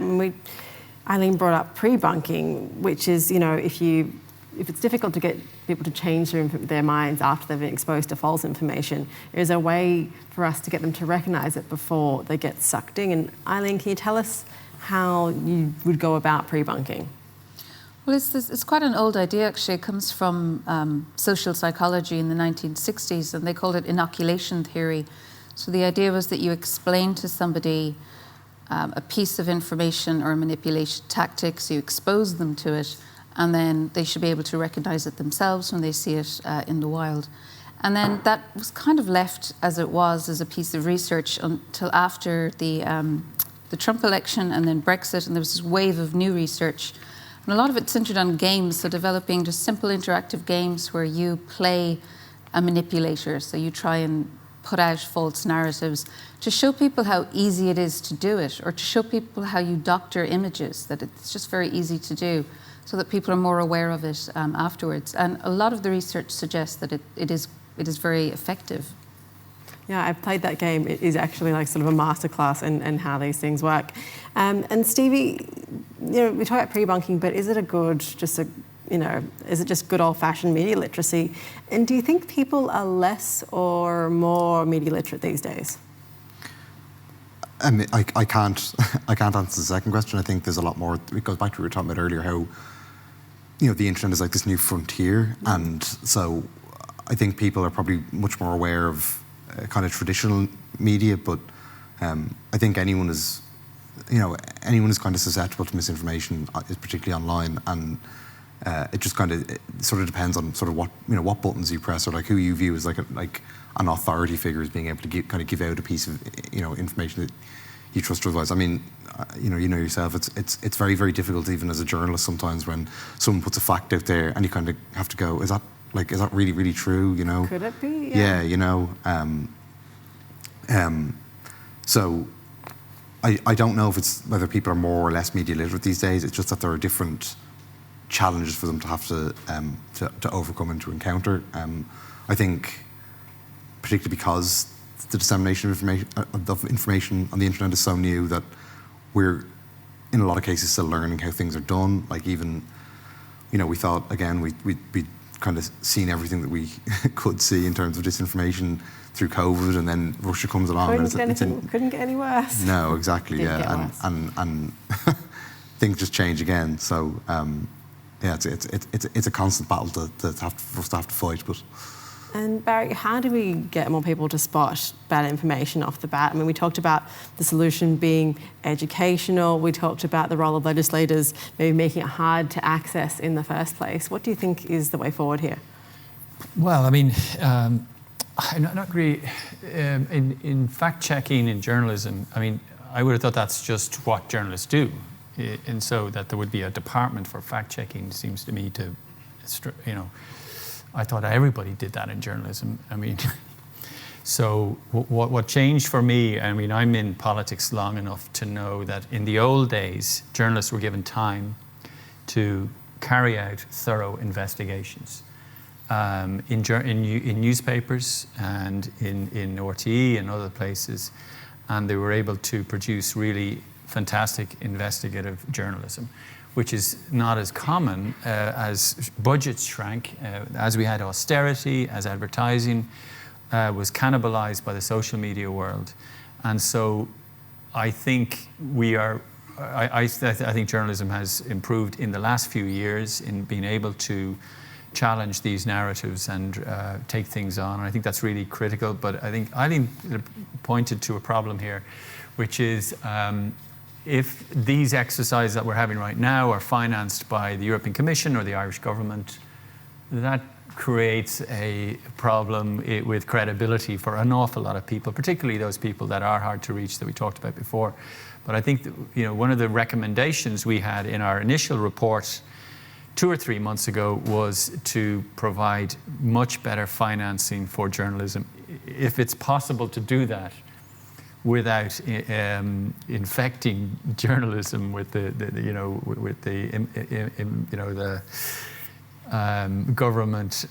Eileen brought up pre-bunking, which is if it's difficult to get people to change their minds after they've been exposed to false information, is a way for us to get them to recognise it before they get sucked in. And Eileen, can you tell us how you would go about pre-bunking? Well, it's quite an old idea, actually. It comes from social psychology in the 1960s, and they called it Inoculation Theory. So the idea was that you explain to somebody a piece of information or a manipulation tactic, so you expose them to it, and then they should be able to recognise it themselves when they see it in the wild. And then that was kind of left as it was as a piece of research until after the Trump election and then Brexit, and there was this wave of new research. And a lot of it's centred on games, so developing just simple interactive games where you play a manipulator. So you try and put out false narratives to show people how easy it is to do it, or to show people how you doctor images, that it's just very easy to do, so that people are more aware of it afterwards. And a lot of the research suggests that it is very effective. Yeah, I've played that game. It is actually like sort of a masterclass in how these things work. And Stevie, we talk about pre-bunking, but is it is it just good old-fashioned media literacy? And do you think people are less or more media literate these days? I mean, I can't answer the second question. I think there's a lot more. It goes back to what we were talking about earlier, how the internet is like this new frontier, and so I think people are probably much more aware of kind of traditional media, but I think anyone is kind of susceptible to misinformation, particularly online, and it just kind of sort of depends on sort of what buttons you press, or like who you view as like an authority figure, as being able to give out a piece of information that you trust otherwise. I mean, you know yourself, it's very, very difficult even as a journalist sometimes when someone puts a fact out there and you kind of have to go, is that really, really true? Could it be? Yeah. So I don't know if it's whether people are more or less media literate these days. It's just that there are different challenges for them to have to overcome and to encounter. I think particularly because the dissemination of information on the internet is so new that we're in a lot of cases still learning how things are done. Like even, we thought again we'd kind of seen everything that we could see in terms of disinformation through COVID, and then Russia comes along. Couldn't get any worse. No, exactly. And things just change again. So it's a constant battle for us to have to fight. But. And Barry, how do we get more people to spot bad information off the bat? I mean, we talked about the solution being educational. We talked about the role of legislators maybe making it hard to access in the first place. What do you think is the way forward here? Well, I mean, I'm not agree in fact-checking in journalism. I mean, I would have thought that's just what journalists do. And so that there would be a department for fact-checking seems to me to, I thought everybody did that in journalism. I mean, so what changed for me, I mean, I'm in politics long enough to know that in the old days, journalists were given time to carry out thorough investigations in newspapers and in RTE and other places, and they were able to produce really fantastic investigative journalism, which is not as common as budgets shrank, as we had austerity, as advertising was cannibalized by the social media world. And so I think I think journalism has improved in the last few years in being able to challenge these narratives and take things on. And I think that's really critical. But I think Eileen pointed to a problem here, which is if these exercises that we're having right now are financed by the European Commission or the Irish government, that creates a problem with credibility for an awful lot of people, particularly those people that are hard to reach that we talked about before. But I think that, one of the recommendations we had in our initial report 2 or 3 months ago was to provide much better financing for journalism. If it's possible to do that without infecting journalism with the government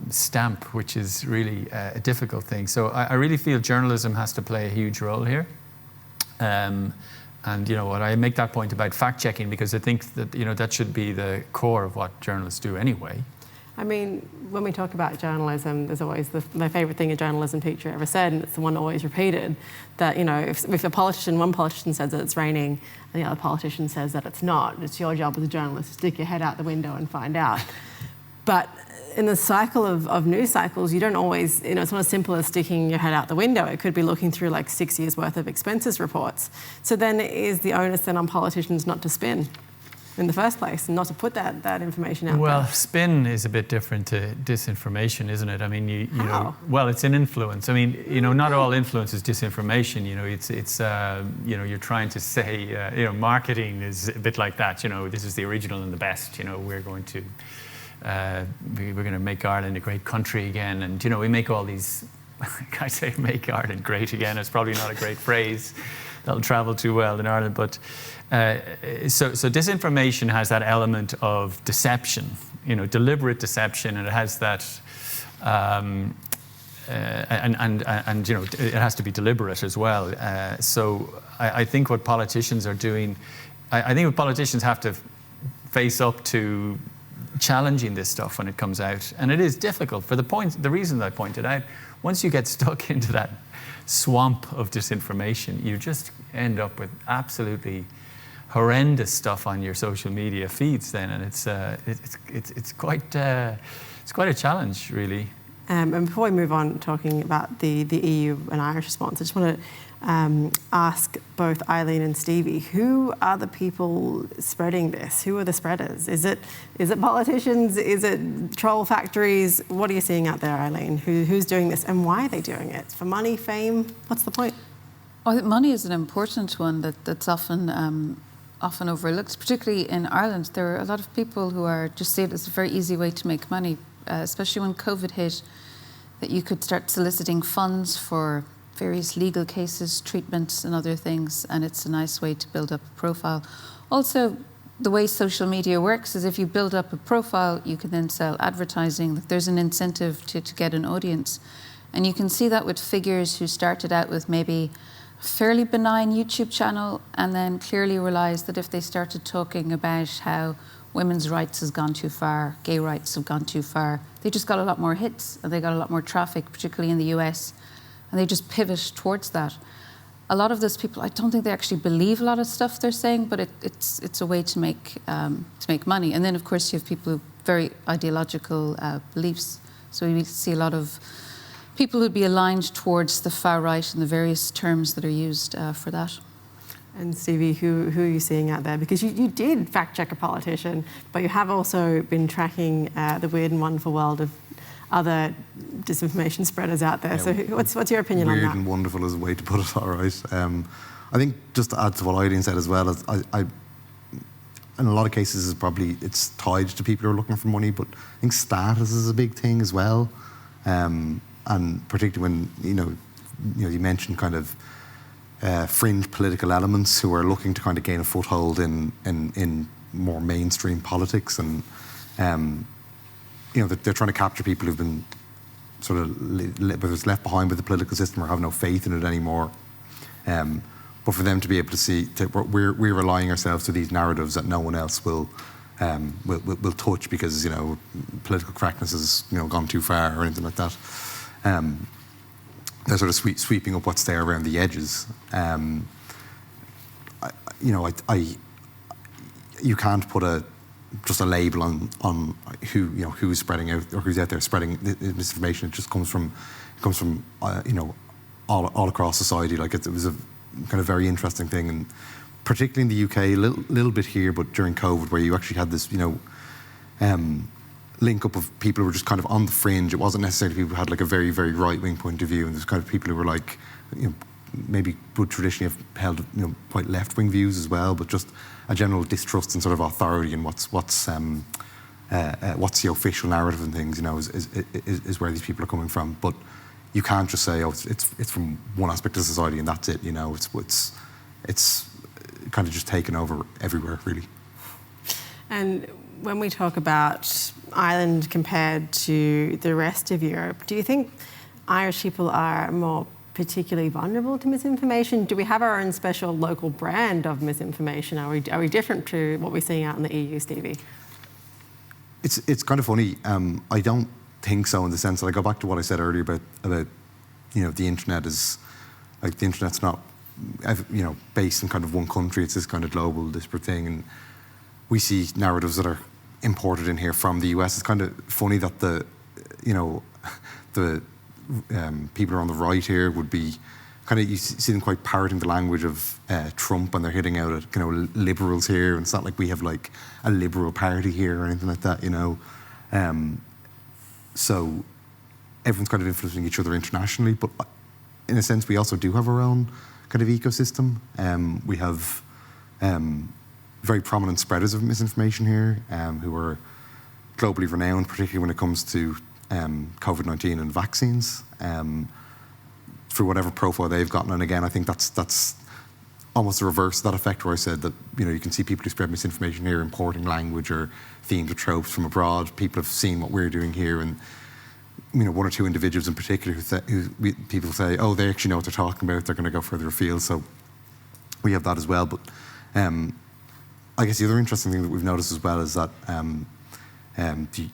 stamp, which is really a difficult thing. So I really feel journalism has to play a huge role here. And what I make that point about fact-checking because I think that that should be the core of what journalists do anyway. I mean, when we talk about journalism, there's always my favourite thing a journalism teacher ever said, and it's the one always repeated, that if one politician says that it's raining and the other politician says that it's not, it's your job as a journalist to stick your head out the window and find out. But in the cycle of news cycles, you don't always, it's not as simple as sticking your head out the window. It could be looking through like 6 years worth of expenses reports. So then is the onus then on politicians not to spin in the first place and not to put that information out there? Well, spin is a bit different to disinformation, isn't it? I mean, well, it's an influence. I mean, not all influence is disinformation. It's you're trying to say, marketing is a bit like that. This is the original and the best. We're going to make Ireland a great country again, and we make all these. I say make Ireland great again. It's probably not a great phrase that'll travel too well in Ireland, but. So disinformation has that element of deception, deliberate deception, and it has that, and it has to be deliberate as well. So I think what politicians are doing, I think what politicians have to face up to challenging this stuff when it comes out, and it is difficult for the reason that I pointed out. Once you get stuck into that swamp of disinformation, you just end up with absolutely horrendous stuff on your social media feeds then, and it's quite a challenge, really. And before we move on talking about the EU and Irish response, I just want to ask both Eileen and Stevie, who are the people spreading this? Who are the spreaders? Is it politicians? Is it troll factories? What are you seeing out there, Eileen? Who's doing this, and why are they doing it? For money, fame? What's the point? I think money is an important one that's often overlooked, particularly in Ireland. There are a lot of people who are just see it as a very easy way to make money, especially when COVID hit, that you could start soliciting funds for various legal cases, treatments and other things, and it's a nice way to build up a profile. Also, the way social media works is if you build up a profile, you can then sell advertising. There's an incentive to get an audience. And you can see that with figures who started out with maybe fairly benign YouTube channel and then clearly realised that if they started talking about how women's rights has gone too far, gay rights have gone too far, they just got a lot more hits and they got a lot more traffic, particularly in the US, and they just pivot towards that. A lot of those people, I don't think they actually believe a lot of stuff they're saying, but it's a way to make money. And then of course you have people who have very ideological beliefs. So we see a lot of people who'd be aligned towards the far right and the various terms that are used for that. And Stevie, who are you seeing out there? Because you did fact check a politician, but you have also been tracking the weird and wonderful world of other disinformation spreaders out there. So what's your opinion on that? Weird and wonderful is a way to put it, all right. I think just to add to what Eileen said as well, I in a lot of cases it's tied to people who are looking for money, but I think status is a big thing as well. And particularly when you mentioned kind of fringe political elements who are looking to kind of gain a foothold in more mainstream politics, and they're trying to capture people who've been sort of whether it's left behind by the political system or have no faith in it anymore. But for them to be able to see we're relying ourselves to these narratives that no one else will touch because political correctness has gone too far or anything like that. They're sort of sweeping up what's there around the edges. You can't put just a label on who's spreading out or who's out there spreading misinformation. It just comes from all across society. Like it was a kind of very interesting thing, and particularly in the UK, a little bit here, but during COVID, where you actually had this, link up of people who were just kind of on the fringe. It wasn't necessarily people who had like a very, very right-wing point of view, and there's kind of people who were like, maybe would traditionally have held, quite left-wing views as well, but just a general distrust in sort of authority and what's the official narrative and things, is where these people are coming from. But you can't just say, it's from one aspect of society and that's it. It's kind of just taken over everywhere, really. And when we talk about Ireland compared to the rest of Europe, do you think Irish people are more particularly vulnerable to misinformation? Do we have our own special local brand of misinformation? Are we different to what we're seeing out in the EU, Stevie? It's kind of funny. I don't think so, in the sense that I go back to what I said earlier about the internet is like, the internet's not based in kind of one country. It's this kind of global disparate thing, and we see narratives that are imported in here from the US. It's kind of funny that the people on the right here would be kind of, you see them quite parroting the language of Trump, and they're hitting out at liberals here, and it's not like we have like a liberal party here or anything like that, so everyone's kind of influencing each other internationally, but in a sense we also do have our own kind of ecosystem. We have very prominent spreaders of misinformation here, who are globally renowned, particularly when it comes to COVID-19 and vaccines, through whatever profile they've gotten. And again, I think that's almost the reverse of that effect, where I said that you can see people who spread misinformation here importing language or themes or tropes from abroad. People have seen what we're doing here, and one or two individuals in particular who people say, oh, they actually know what they're talking about, they're going to go further afield. So we have that as well. But I guess the other interesting thing that we've noticed as well is that the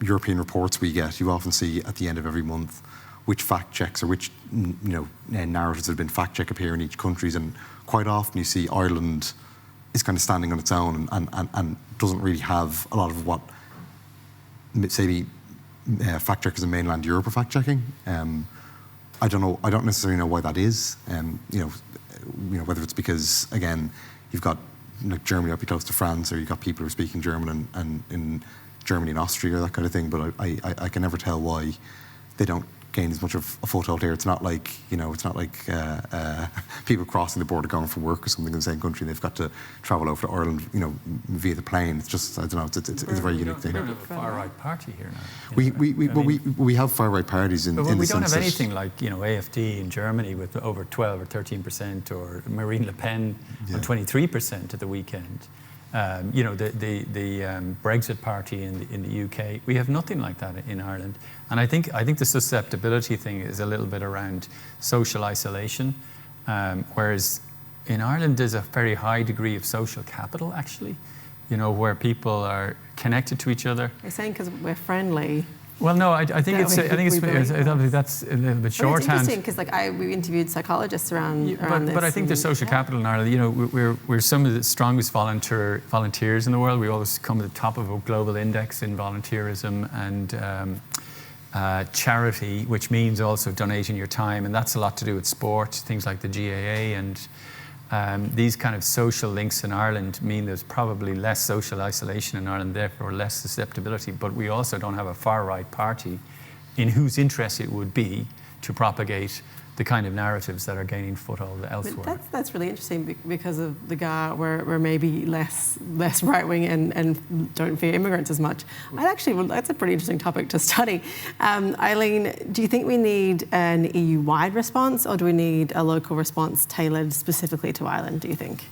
European reports we get, you often see at the end of every month which fact checks or which narratives have been fact checked appear in each country, and quite often you see Ireland is kind of standing on its own and doesn't really have a lot of what, say, fact checkers in mainland Europe are fact checking. I don't necessarily know why that is. Whether it's because, again, you've got Germany up close to France, or you've got people who are speaking German and in Germany and Austria, that kind of thing. But I can never tell why they don't gain as much of a foothold here. It's not like people crossing the border going for work or something in the same country, and they've got to travel over to Ireland, via the plane. It's just, I don't know. It's a very unique thing. We don't have a far right party here now. We have far right parties in. But in we the don't have sense anything like AfD in Germany with over 12 or 13%, or Marine Le Pen on 23% at the weekend. The Brexit party in the UK. We have nothing like that in Ireland. And I think the susceptibility thing is a little bit around social isolation, whereas in Ireland there's a very high degree of social capital, actually, where people are connected to each other. You're saying because we're friendly. Well, no, I think that's a little bit shorthand. It's interesting because we interviewed psychologists around this. But I think there's social capital in Ireland. We're some of the strongest volunteers in the world. We always come at the top of a global index in volunteerism and charity, which means also donating your time, and that's a lot to do with sport, things like the GAA, and these kind of social links in Ireland mean there's probably less social isolation in Ireland, therefore less susceptibility. But we also don't have a far-right party in whose interest it would be to propagate the kind of narratives that are gaining foothold elsewhere. That's really interesting, because of the GAA, we're maybe less right-wing and don't fear immigrants as much. That's a pretty interesting topic to study. Eileen, do you think we need an EU-wide response, or do we need a local response tailored specifically to Ireland, do you think?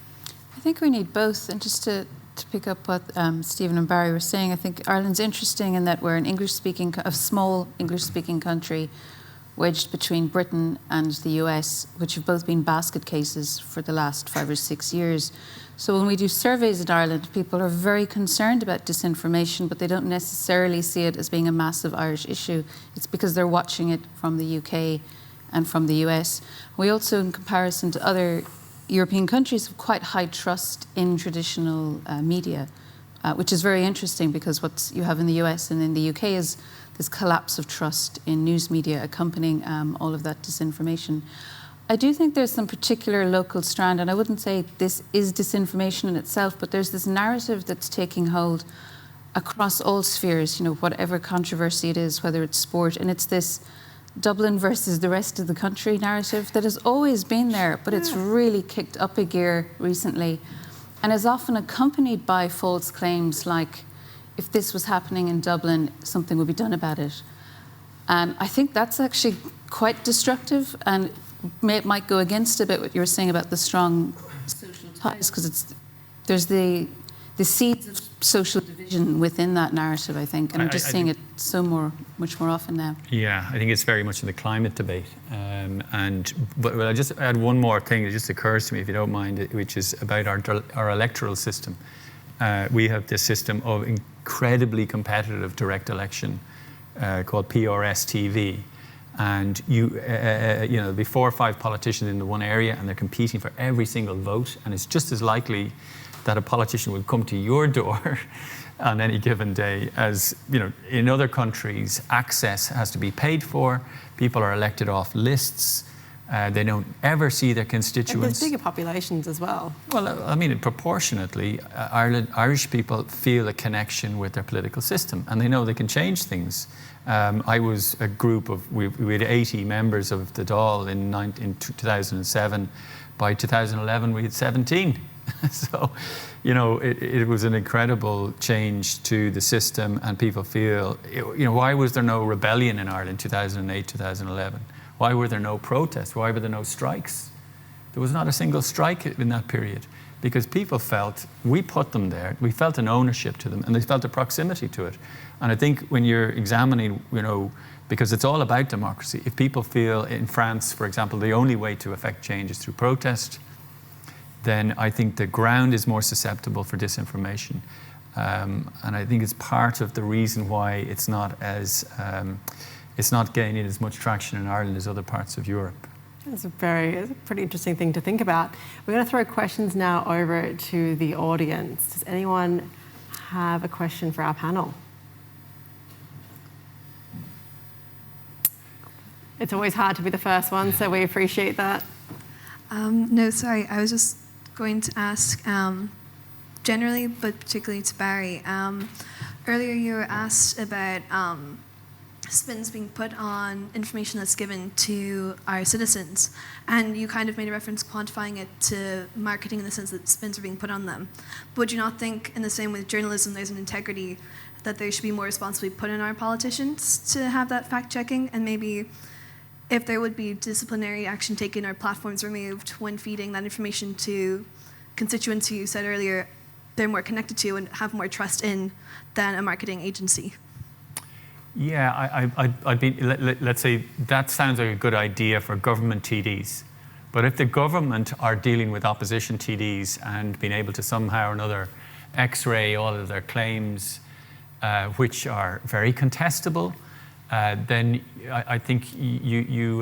I think we need both. And just to pick up what Stephen and Barry were saying, I think Ireland's interesting in that we're a small English-speaking country wedged between Britain and the US, which have both been basket cases for the last 5 or 6 years. So when we do surveys in Ireland, people are very concerned about disinformation, but they don't necessarily see it as being a massive Irish issue. It's because they're watching it from the UK and from the US. We also, in comparison to other European countries, have quite high trust in traditional media, which is very interesting, because what you have in the US and in the UK is this collapse of trust in news media accompanying all of that disinformation. I do think there's some particular local strand, and I wouldn't say this is disinformation in itself, but there's this narrative that's taking hold across all spheres, whatever controversy it is, whether it's sport, and it's this Dublin versus the rest of the country narrative that has always been there, but it's really kicked up a gear recently, and is often accompanied by false claims like, if this was happening in Dublin, something would be done about it. And I think that's actually quite destructive, and it might go against a bit what you were saying about the strong social ties, because there's the seeds of social division within that narrative, I think, and I'm just seeing it much more often now. Yeah, I think it's very much in the climate debate. But I just add one more thing that just occurs to me, if you don't mind, which is about our electoral system. We have this system of incredibly competitive direct election called PRS-TV. And there'll be 4 or 5 politicians in the one area, and they're competing for every single vote. And it's just as likely that a politician will come to your door on any given day as, in other countries, access has to be paid for. People are elected off lists. They don't ever see their constituents. And there's bigger populations as well. Well, I mean, proportionately, Irish people feel a connection with their political system, and they know they can change things. I was a group of, we had 80 members of the Dáil in 2007. By 2011, we had 17. So, it was an incredible change to the system, and people feel, why was there no rebellion in Ireland in 2008, 2011? Why were there no protests? Why were there no strikes? There was not a single strike in that period, because people felt we put them there, we felt an ownership to them, and they felt a proximity to it. And I think when you're examining, because it's all about democracy, if people feel in France, for example, the only way to affect change is through protest, then I think the ground is more susceptible for disinformation. And I think it's part of the reason why it's not gaining as much traction in Ireland as other parts of Europe. It's a pretty interesting thing to think about. We're going to throw questions now over to the audience. Does anyone have a question for our panel? It's always hard to be the first one, so we appreciate that. No, sorry. I was just going to ask generally, but particularly to Barry. Earlier you were asked about spins being put on information that's given to our citizens, and you kind of made a reference quantifying it to marketing in the sense that spins are being put on them. But would you not think, in the same with journalism, there's an integrity that there should be more responsibly put on our politicians to have that fact-checking, and maybe if there would be disciplinary action taken or platforms removed when feeding that information to constituents who you said earlier they're more connected to and have more trust in than a marketing agency? Yeah, I'd be, let's say that sounds like a good idea for government TDs. But if the government are dealing with opposition TDs and being able to somehow or another x-ray all of their claims, which are very contestable, then I think you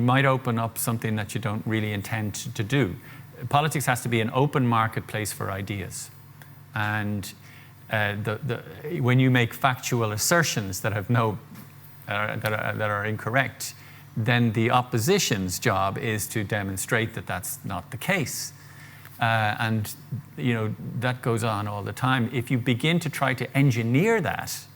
might open up something that you don't really intend to do. Politics has to be an open marketplace for ideas, and when you make factual assertions that have that are incorrect, then the opposition's job is to demonstrate that that's not the case. And that goes on all the time. If you begin to try to engineer that,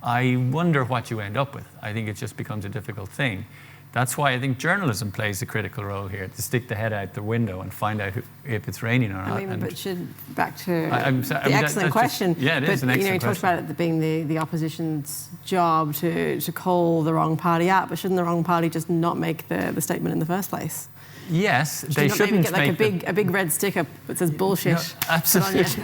I wonder what you end up with. I think it just becomes a difficult thing. That's why I think journalism plays a critical role here, to stick the head out the window and find out if it's raining or not. I mean, but back to the excellent question. Yeah, it is an excellent question. You talked about it being the opposition's job to call the wrong party out, but shouldn't the wrong party just not make the statement in the first place? Yes, they shouldn't shouldn't get like a big red sticker that says bullshit. No, absolutely.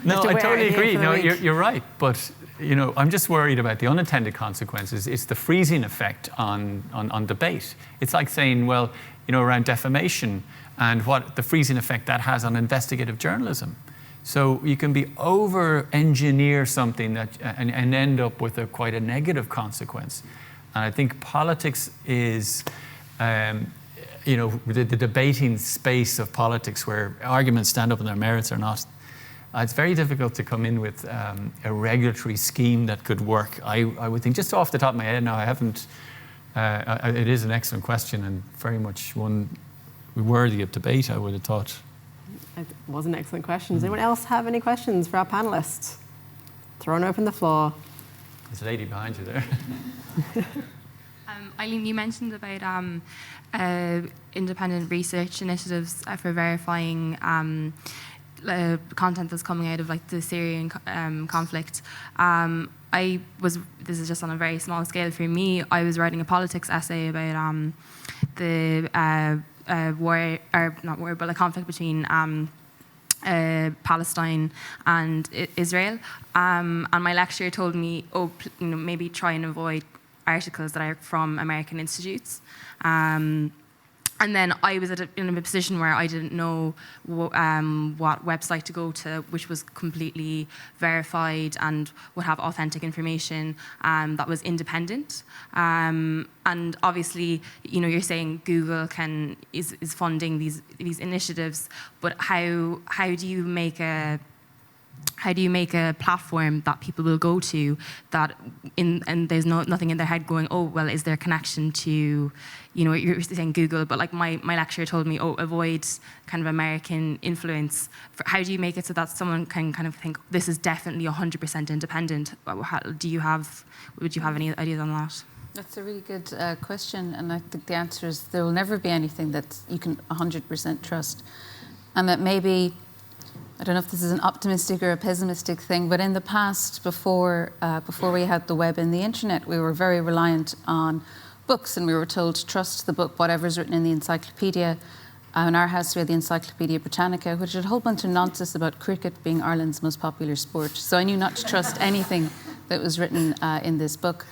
No, I totally agree. No, you're right, but I'm just worried about the unintended consequences. It's the freezing effect on debate. It's like saying, well, around defamation and what the freezing effect that has on investigative journalism. So you can be over-engineer something and end up with quite a negative consequence. And I think politics is, the debating space of politics where arguments stand up on their merits or not. It's very difficult to come in with a regulatory scheme that could work. I would think, just off the top of my head now, I haven't It is an excellent question and very much one worthy of debate, I would have thought. It was an excellent question. Does anyone else have any questions for our panelists? Throwing open the floor. There's a lady behind you there. Eileen, you mentioned about independent research initiatives for verifying content that's coming out of like the Syrian conflict. This is just on a very small scale for me. I was writing a politics essay about the war, or not war, but a conflict between Palestine and Israel. And my lecturer told me, maybe try and avoid articles that are from American institutes. And then I was in a position where I didn't know what website to go to, which was completely verified and would have authentic information that was independent. And obviously, you're saying Google is funding these initiatives, but how do you make a platform that people will go to and there's nothing in their head going, oh, well, is there a connection to, you're saying Google, but like my lecturer told me, avoid kind of American influence. How do you make it so that someone can kind of think, this is definitely 100% independent? Would you have any ideas on that? That's a really good question, and I think the answer is there will never be anything that you can 100% trust. And that maybe, I don't know if this is an optimistic or a pessimistic thing, but in the past, before we had the web and the internet, we were very reliant on books, and we were told to trust the book, whatever's written in the encyclopedia. In our house, we had the Encyclopedia Britannica, which had a whole bunch of nonsense about cricket being Ireland's most popular sport. So I knew not to trust anything that was written in this book.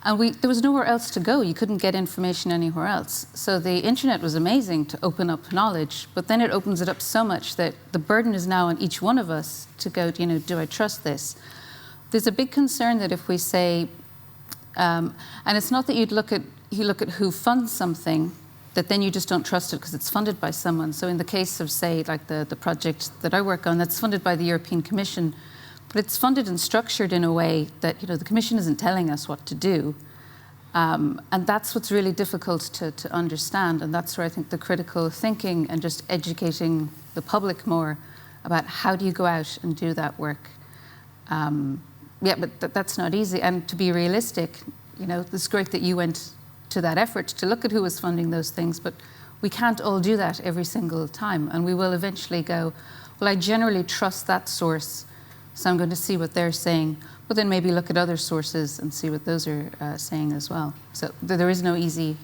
And there was nowhere else to go. You couldn't get information anywhere else. So the internet was amazing to open up knowledge, but then it opens it up so much that the burden is now on each one of us to go, do I trust this? There's a big concern that if we say, and it's not that you look at who funds something, that then you just don't trust it because it's funded by someone. So in the case of, say, like the project that I work on, that's funded by the European Commission, but it's funded and structured in a way that the Commission isn't telling us what to do. And that's what's really difficult to understand. And that's where I think the critical thinking and just educating the public more about how do you go out and do that work. But that's not easy. And to be realistic, it's great that you went to that effort to look at who was funding those things, but we can't all do that every single time. And we will eventually go, well, I generally trust that source, so I'm going to see what they're saying, but then maybe look at other sources and see what those are saying as well. So there is no easy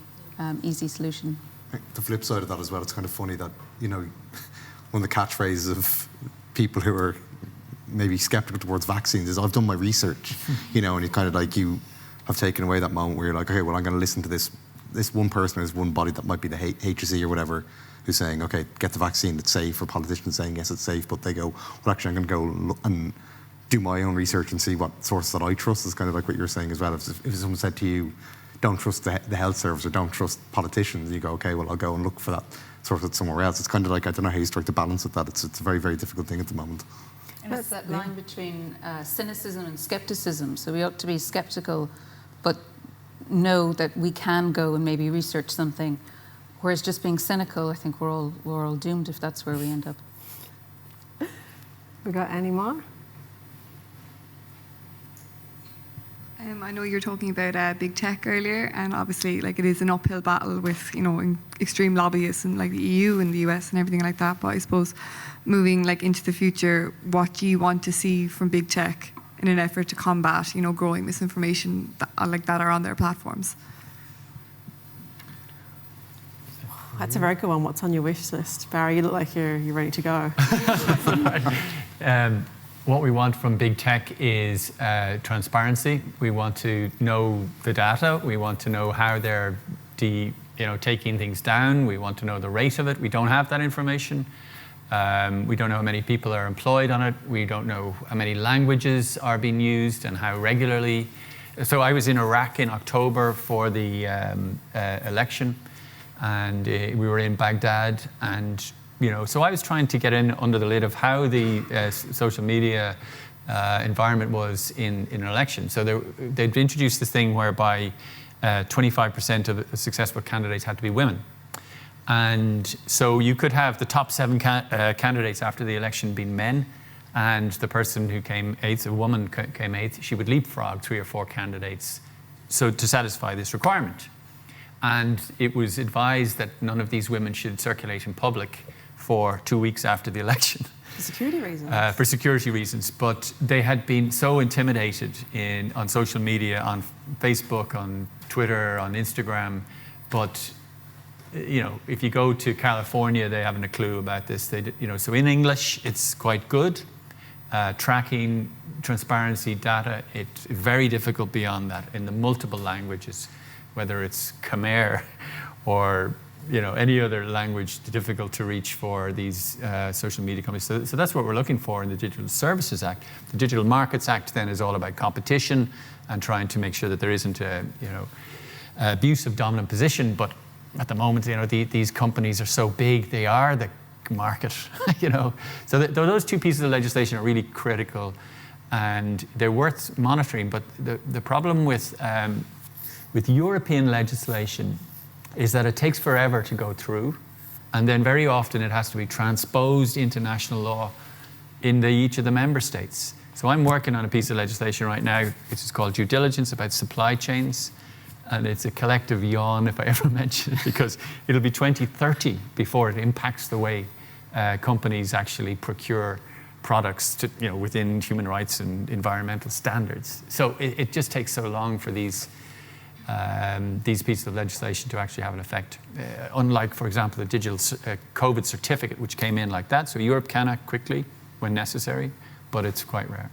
solution. The flip side of that as well, it's kind of funny that, one of the catchphrases of people who are maybe skeptical towards vaccines is, I've done my research, and you kind of like, you have taken away that moment where you're like, okay, well, I'm going to listen to this one person, this one body that might be the HSE or whatever, who's saying, okay, get the vaccine, it's safe, or politicians saying, yes, it's safe, but they go, well, actually, I'm going to go and do my own research and see what sources that I trust, is kind of like what you're saying as well. If someone said to you, don't trust the health service or don't trust politicians, you go, okay, well, I'll go and look for that source somewhere else. It's kind of like, I don't know how you strike the balance with that. It's a very, very difficult thing at the moment. And it's that line between cynicism and skepticism. So we ought to be skeptical, but know that we can go and maybe research something. Whereas just being cynical, I think we're all doomed if that's where we end up. We got any more? I know you were talking about big tech earlier, and obviously, it is an uphill battle with, extreme lobbyists and the EU and the US and everything like that. But I suppose moving into the future, what do you want to see from big tech in an effort to combat, growing misinformation that are on their platforms? That's a very good one. What's on your wish list? Barry, you look like you're ready to go. What we want from big tech is transparency. We want to know the data. We want to know how they're taking things down. We want to know the rate of it. We don't have that information. We don't know how many people are employed on it. We don't know how many languages are being used and how regularly. So I was in Iraq in October for the election, and we were in Baghdad, and so I was trying to get in under the lid of how the social media environment was in an election. So they'd introduced this thing whereby 25% of successful candidates had to be women. And so you could have the top 7 candidates after the election being men, and the person who came 8th, a woman came 8th, she would leapfrog 3 or 4 candidates so to satisfy this requirement. And it was advised that none of these women should circulate in public for 2 weeks after the election. For security reasons. For security reasons. But they had been so intimidated on social media, on Facebook, on Twitter, on Instagram. But, if you go to California, they haven't a clue about this. So in English, it's quite good. Tracking, transparency, data, it's very difficult beyond that in the multiple languages, whether it's Khmer or any other language, difficult to reach for these social media companies. So that's what we're looking for in the Digital Services Act. The Digital Markets Act then is all about competition and trying to make sure that there isn't abuse of dominant position. But at the moment, these companies are so big, they are the market, So those 2 pieces of legislation are really critical, and they're worth monitoring. But the problem with European legislation is that it takes forever to go through, and then very often it has to be transposed into national law in each of the member states. So I'm working on a piece of legislation right now, which is called Due Diligence, about supply chains, and it's a collective yawn if I ever mention it, because it'll be 2030 before it impacts the way companies actually procure products within human rights and environmental standards. So it just takes so long for these pieces of legislation to actually have an effect. Unlike, for example, the digital COVID certificate, which came in like that. So Europe can act quickly when necessary, but it's quite rare.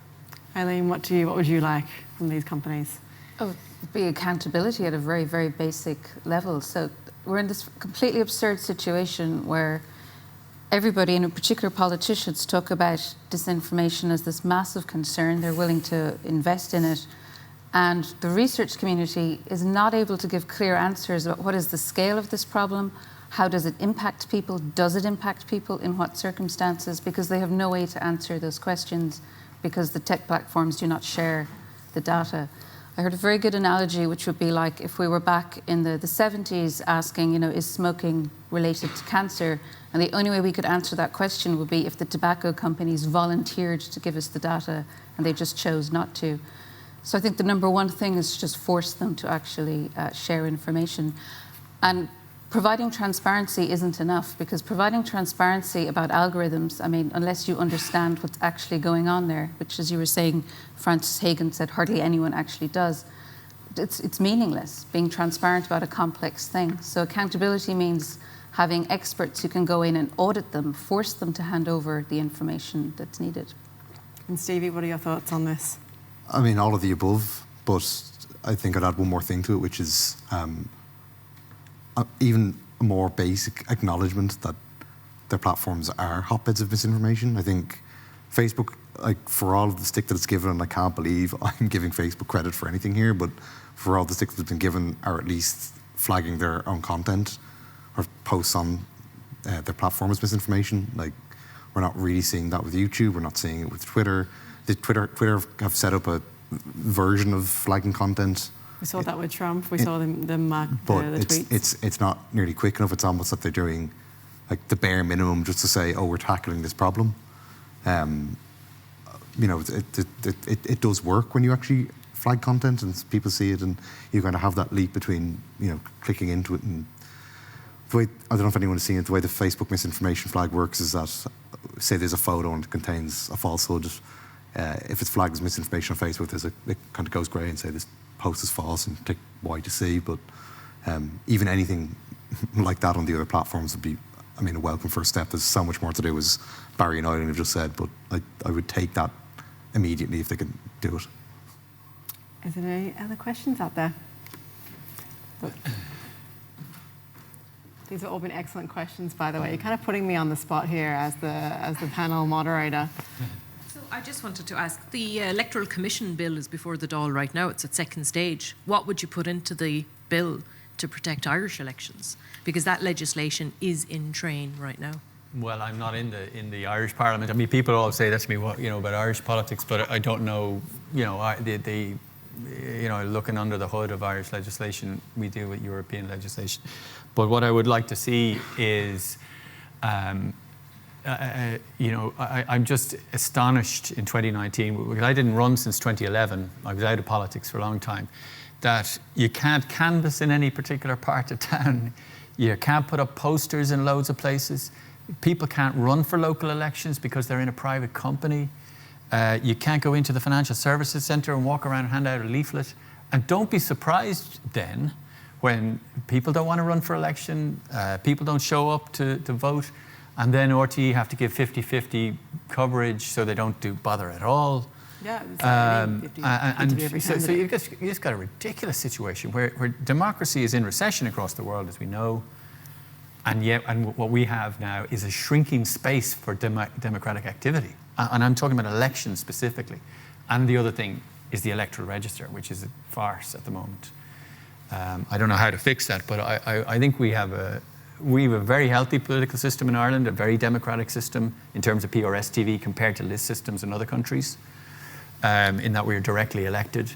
Eileen, what would you like from these companies? Oh, it'd be accountability at a very, very basic level. So we're in this completely absurd situation where everybody, and in particular politicians, talk about disinformation as this massive concern. They're willing to invest in it. And the research community is not able to give clear answers about what is the scale of this problem, how does it impact people, does it impact people, in what circumstances, because they have no way to answer those questions because the tech platforms do not share the data. I heard a very good analogy, which would be like if we were back in the 70s asking, is smoking related to cancer? And the only way we could answer that question would be if the tobacco companies volunteered to give us the data and they just chose not to. So I think the number one thing is just force them to actually share information. And providing transparency isn't enough, because providing transparency about algorithms, unless you understand what's actually going on there, which, as you were saying, Francis Hagan said hardly anyone actually does, it's meaningless being transparent about a complex thing. So accountability means having experts who can go in and audit them, force them to hand over the information that's needed. And Stevie, what are your thoughts on this? All of the above, but I think I'd add one more thing to it, which is even a more basic acknowledgement that their platforms are hotbeds of misinformation. I think Facebook, for all of the stick that it's given, and I can't believe I'm giving Facebook credit for anything here, but for all the stick that's been given, are at least flagging their own content or posts on their platform as misinformation. We're not really seeing that with YouTube. We're not seeing it with Twitter. Twitter have set up a version of flagging content. We saw that with Trump. We saw them mark the tweets. It's not nearly quick enough. It's almost that they're doing the bare minimum just to say, oh, we're tackling this problem. It does work when you actually flag content and people see it, and you're going to have that leap between clicking into it. And the way, I don't know if anyone has seen it, the way the Facebook misinformation flag works is that, say there's a photo and it contains a falsehood. If it's flagged as misinformation on Facebook, it kind of goes grey and say this post is false and take Y to C. But even anything like that on the other platforms would be, a welcome first step. There's so much more to do, as Barry and Eileen have just said, but I would take that immediately if they can do it. Is there any other questions out there? These have all been excellent questions, by the way. You're kind of putting me on the spot here as the panel moderator. So I just wanted to ask, the Electoral Commission bill is before the Dáil right now. It's at second stage. What would you put into the bill to protect Irish elections? Because that legislation is in train right now. Well, I'm not in the Irish Parliament. People always say that to me, about Irish politics, but I don't know. looking under the hood of Irish legislation, we deal with European legislation. But what I would like to see is, I'm just astonished in 2019, because I didn't run since 2011, I was out of politics for a long time, that you can't canvass in any particular part of town, you can't put up posters in loads of places, people can't run for local elections because they're in a private company. You can't go into the financial services centre and walk around and hand out a leaflet. And don't be surprised then when people don't want to run for election, people don't show up to vote, and then RTE have to give 50-50 coverage so they don't bother at all. Yeah, so you've just got a ridiculous situation where democracy is in recession across the world, as we know, and what we have now is a shrinking space for democratic activity. And I'm talking about elections specifically. And the other thing is the electoral register, which is a farce at the moment. I don't know how to fix that, but I think we have a very healthy political system in Ireland, a very democratic system in terms of PRS TV compared to list systems in other countries, in that we're directly elected.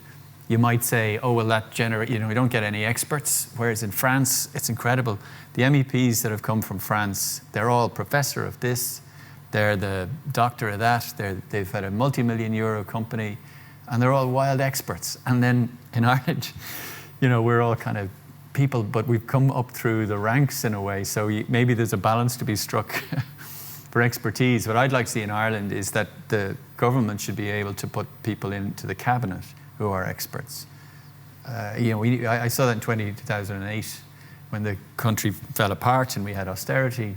You might say, oh, well, we don't get any experts, whereas in France, it's incredible. The MEPs that have come from France, they're all professor of this, they're the doctor of that, they've had a multi-million euro company, and they're all wild experts. And then in Ireland, we're all kind of people, but we've come up through the ranks in a way, so maybe there's a balance to be struck for expertise. What I'd like to see in Ireland is that the government should be able to put people into the cabinet who are experts. I saw that in 2008 when the country fell apart and we had austerity,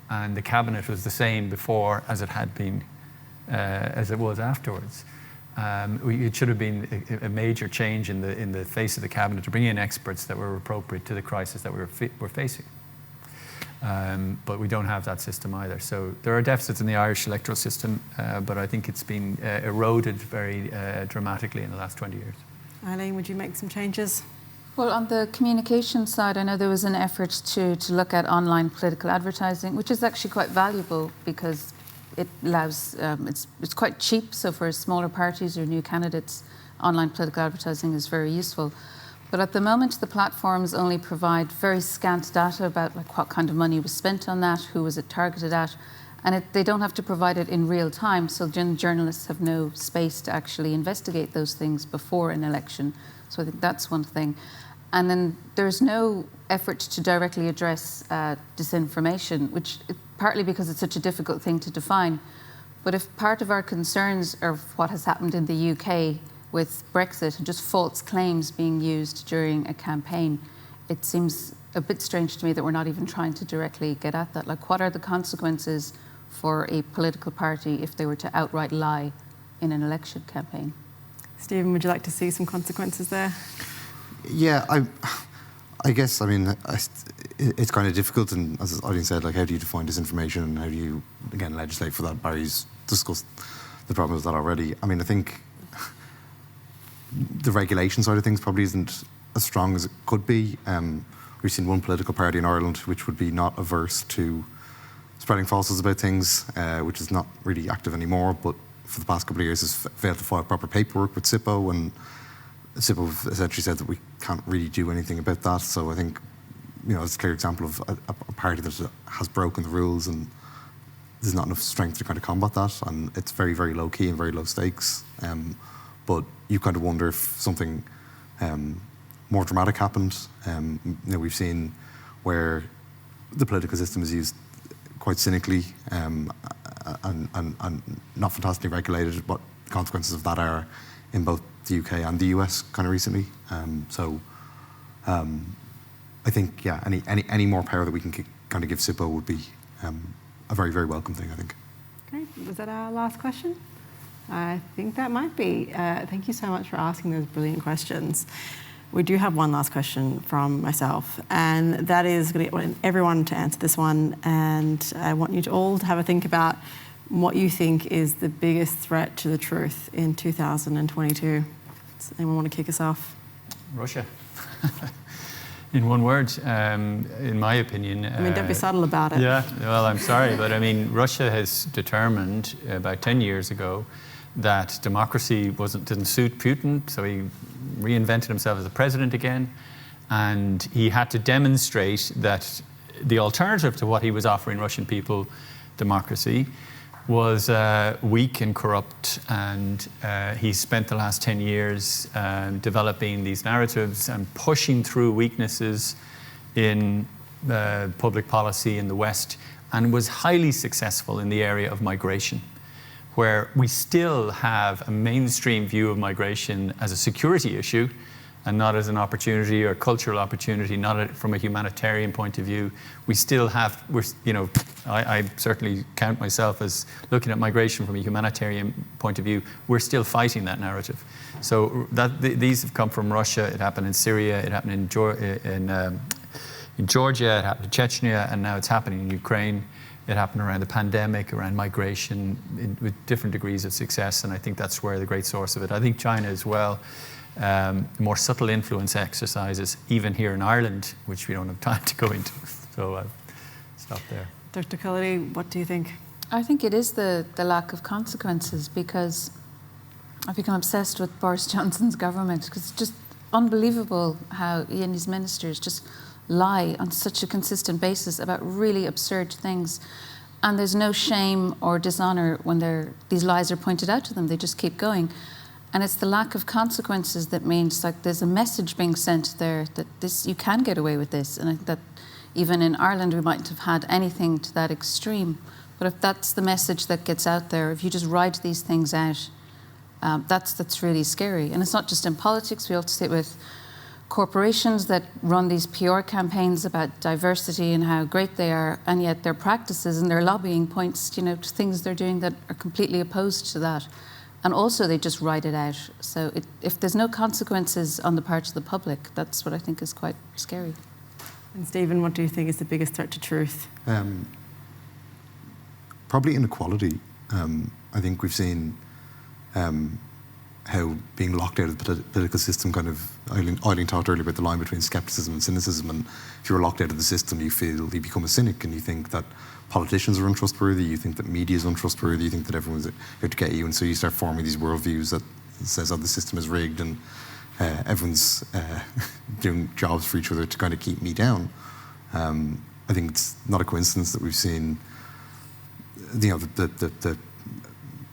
and the cabinet was the same before as it had been, as it was afterwards. It should have been a major change in the face of the cabinet to bring in experts that were appropriate to the crisis that we're facing. But we don't have that system either. So there are deficits in the Irish electoral system, but I think it's been eroded very dramatically in the last 20 years. Eileen, would you make some changes? Well, on the communication side, I know there was an effort to look at online political advertising, which is actually quite valuable because it allows, it's quite cheap. So for smaller parties or new candidates, online political advertising is very useful. But at the moment, the platforms only provide very scant data about what kind of money was spent on that, who was it targeted at, and they don't have to provide it in real time, so journalists have no space to actually investigate those things before an election. So I think that's one thing. And then there's no effort to directly address disinformation, which partly because it's such a difficult thing to define. But if part of our concerns are what has happened in the UK with Brexit and just false claims being used during a campaign, it seems a bit strange to me that we're not even trying to directly get at that. Like, what are the consequences for a political party if they were to outright lie in an election campaign? Stephen, would you like to see some consequences there? Yeah, I guess, it's kind of difficult, and as Eileen said, how do you define disinformation and how do you, again, legislate for that? Barry's discussed the problem with that already. I think the regulation side of things probably isn't as strong as it could be. We've seen one political party in Ireland which would be not averse to spreading falsehoods about things, which is not really active anymore, but for the past couple of years has failed to file proper paperwork with SIPO, and SIPO essentially said that we can't really do anything about that. So I think, it's a clear example of a party that has broken the rules, and there's not enough strength to kind of combat that, and it's very, very low key and very low stakes. But you kind of wonder if something more dramatic happened. We've seen where the political system is used quite cynically and not fantastically regulated, what the consequences of that are in both the UK and the US kind of recently. I think, yeah, any more power that we can kind of give SIPO would be a very, very welcome thing, I think. Great. Was that our last question? I think that might be. Thank you so much for asking those brilliant questions. We do have one last question from myself, and that is going to get everyone to answer this one, and I want you to all to have a think about what you think is the biggest threat to the truth in 2022. Does anyone want to kick us off? Russia. In one word, in my opinion. Don't be subtle about it. Yeah, well, I'm sorry, but Russia has determined about 10 years ago that democracy didn't suit Putin, so he reinvented himself as a president again, and he had to demonstrate that the alternative to what he was offering Russian people, democracy, was weak and corrupt, and he spent the last 10 years developing these narratives and pushing through weaknesses in public policy in the West, and was highly successful in the area of migration, where we still have a mainstream view of migration as a security issue and not as an opportunity or cultural opportunity, not from a humanitarian point of view. We still have, I certainly count myself as looking at migration from a humanitarian point of view. We're still fighting that narrative. So these have come from Russia. It happened in Syria. It happened in Georgia. It happened in Chechnya, and now it's happening in Ukraine. It happened around the pandemic, around migration, with different degrees of success, and I think that's where the great source of it. I think China as well. More subtle influence exercises, even here in Ireland, which we don't have time to go into. So I'll stop there. Dr. Cullity, what do you think? I think it is the lack of consequences, because I've become obsessed with Boris Johnson's government, because it's just unbelievable how he and his ministers just lie on such a consistent basis about really absurd things. And there's no shame or dishonour when these lies are pointed out to them. They just keep going. And it's the lack of consequences that means like there's a message being sent there that you can get away with this. And I think that even in Ireland we mightn't have had anything to that extreme. But if that's the message that gets out there, if you just write these things out, that's really scary. And it's not just in politics. We also see it with corporations that run these PR campaigns about diversity and how great they are, and yet their practices and their lobbying points, to things they're doing that are completely opposed to that. And also they just write it out. So if there's no consequences on the part of the public, that's what I think is quite scary. And Stephen, what do you think is the biggest threat to truth? Probably inequality. I think we've seen how being locked out of the political system Eileen talked earlier about the line between scepticism and cynicism, and if you're locked out of the system, you become a cynic, and you think that politicians are untrustworthy, you think that media is untrustworthy, you think that everyone's out to get you, and so you start forming these worldviews that says, the system is rigged, and everyone's doing jobs for each other to kind of keep me down. I think it's not a coincidence that we've seen,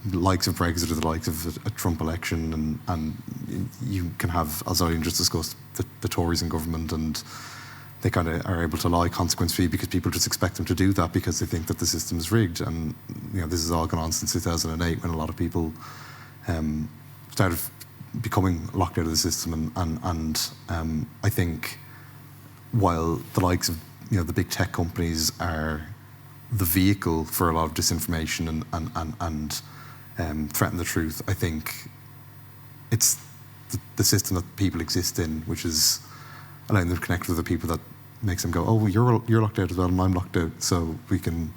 the likes of Brexit or the likes of a Trump election, and you can have, as Eileen just discussed, the Tories in government, and they kind of are able to lie consequence-free because people just expect them to do that because they think that the system is rigged. And this has all gone on since 2008, when a lot of people started becoming locked out of the system. And I think while the likes of the big tech companies are the vehicle for a lot of disinformation and threaten the truth, I think it's the system that people exist in, which is allowing them to connect with the people, that makes them go, oh, you're locked out as well, and I'm locked out, so we can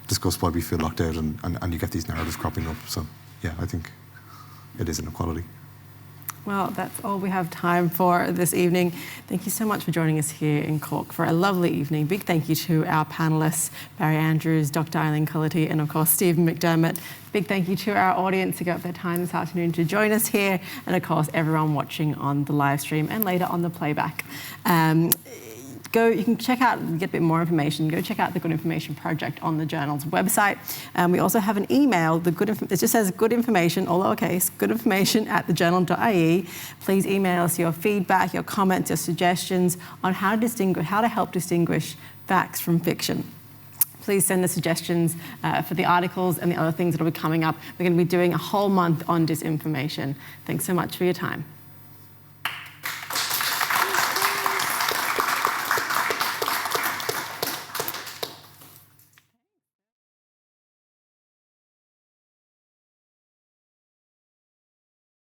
discuss why we feel locked out, and you get these narratives cropping up. So yeah, I think it is inequality. Well, that's all we have time for this evening. Thank you so much for joining us here in Cork for a lovely evening. Big thank you to our panellists, Barry Andrews, Dr. Eileen Cullity, and of course, Stephen McDermott. Big thank you to our audience who got up their time this afternoon to join us here, and of course, everyone watching on the live stream and later on the playback. You can check out and get a bit more information. Go check out the Good Information Project on the Journal's website. We also have an email. It just says good information, all lowercase, goodinformation@thejournal.ie. Please email us your feedback, your comments, your suggestions on how to help distinguish facts from fiction. Please send us suggestions for the articles and the other things that will be coming up. We're going to be doing a whole month on disinformation. Thanks so much for your time.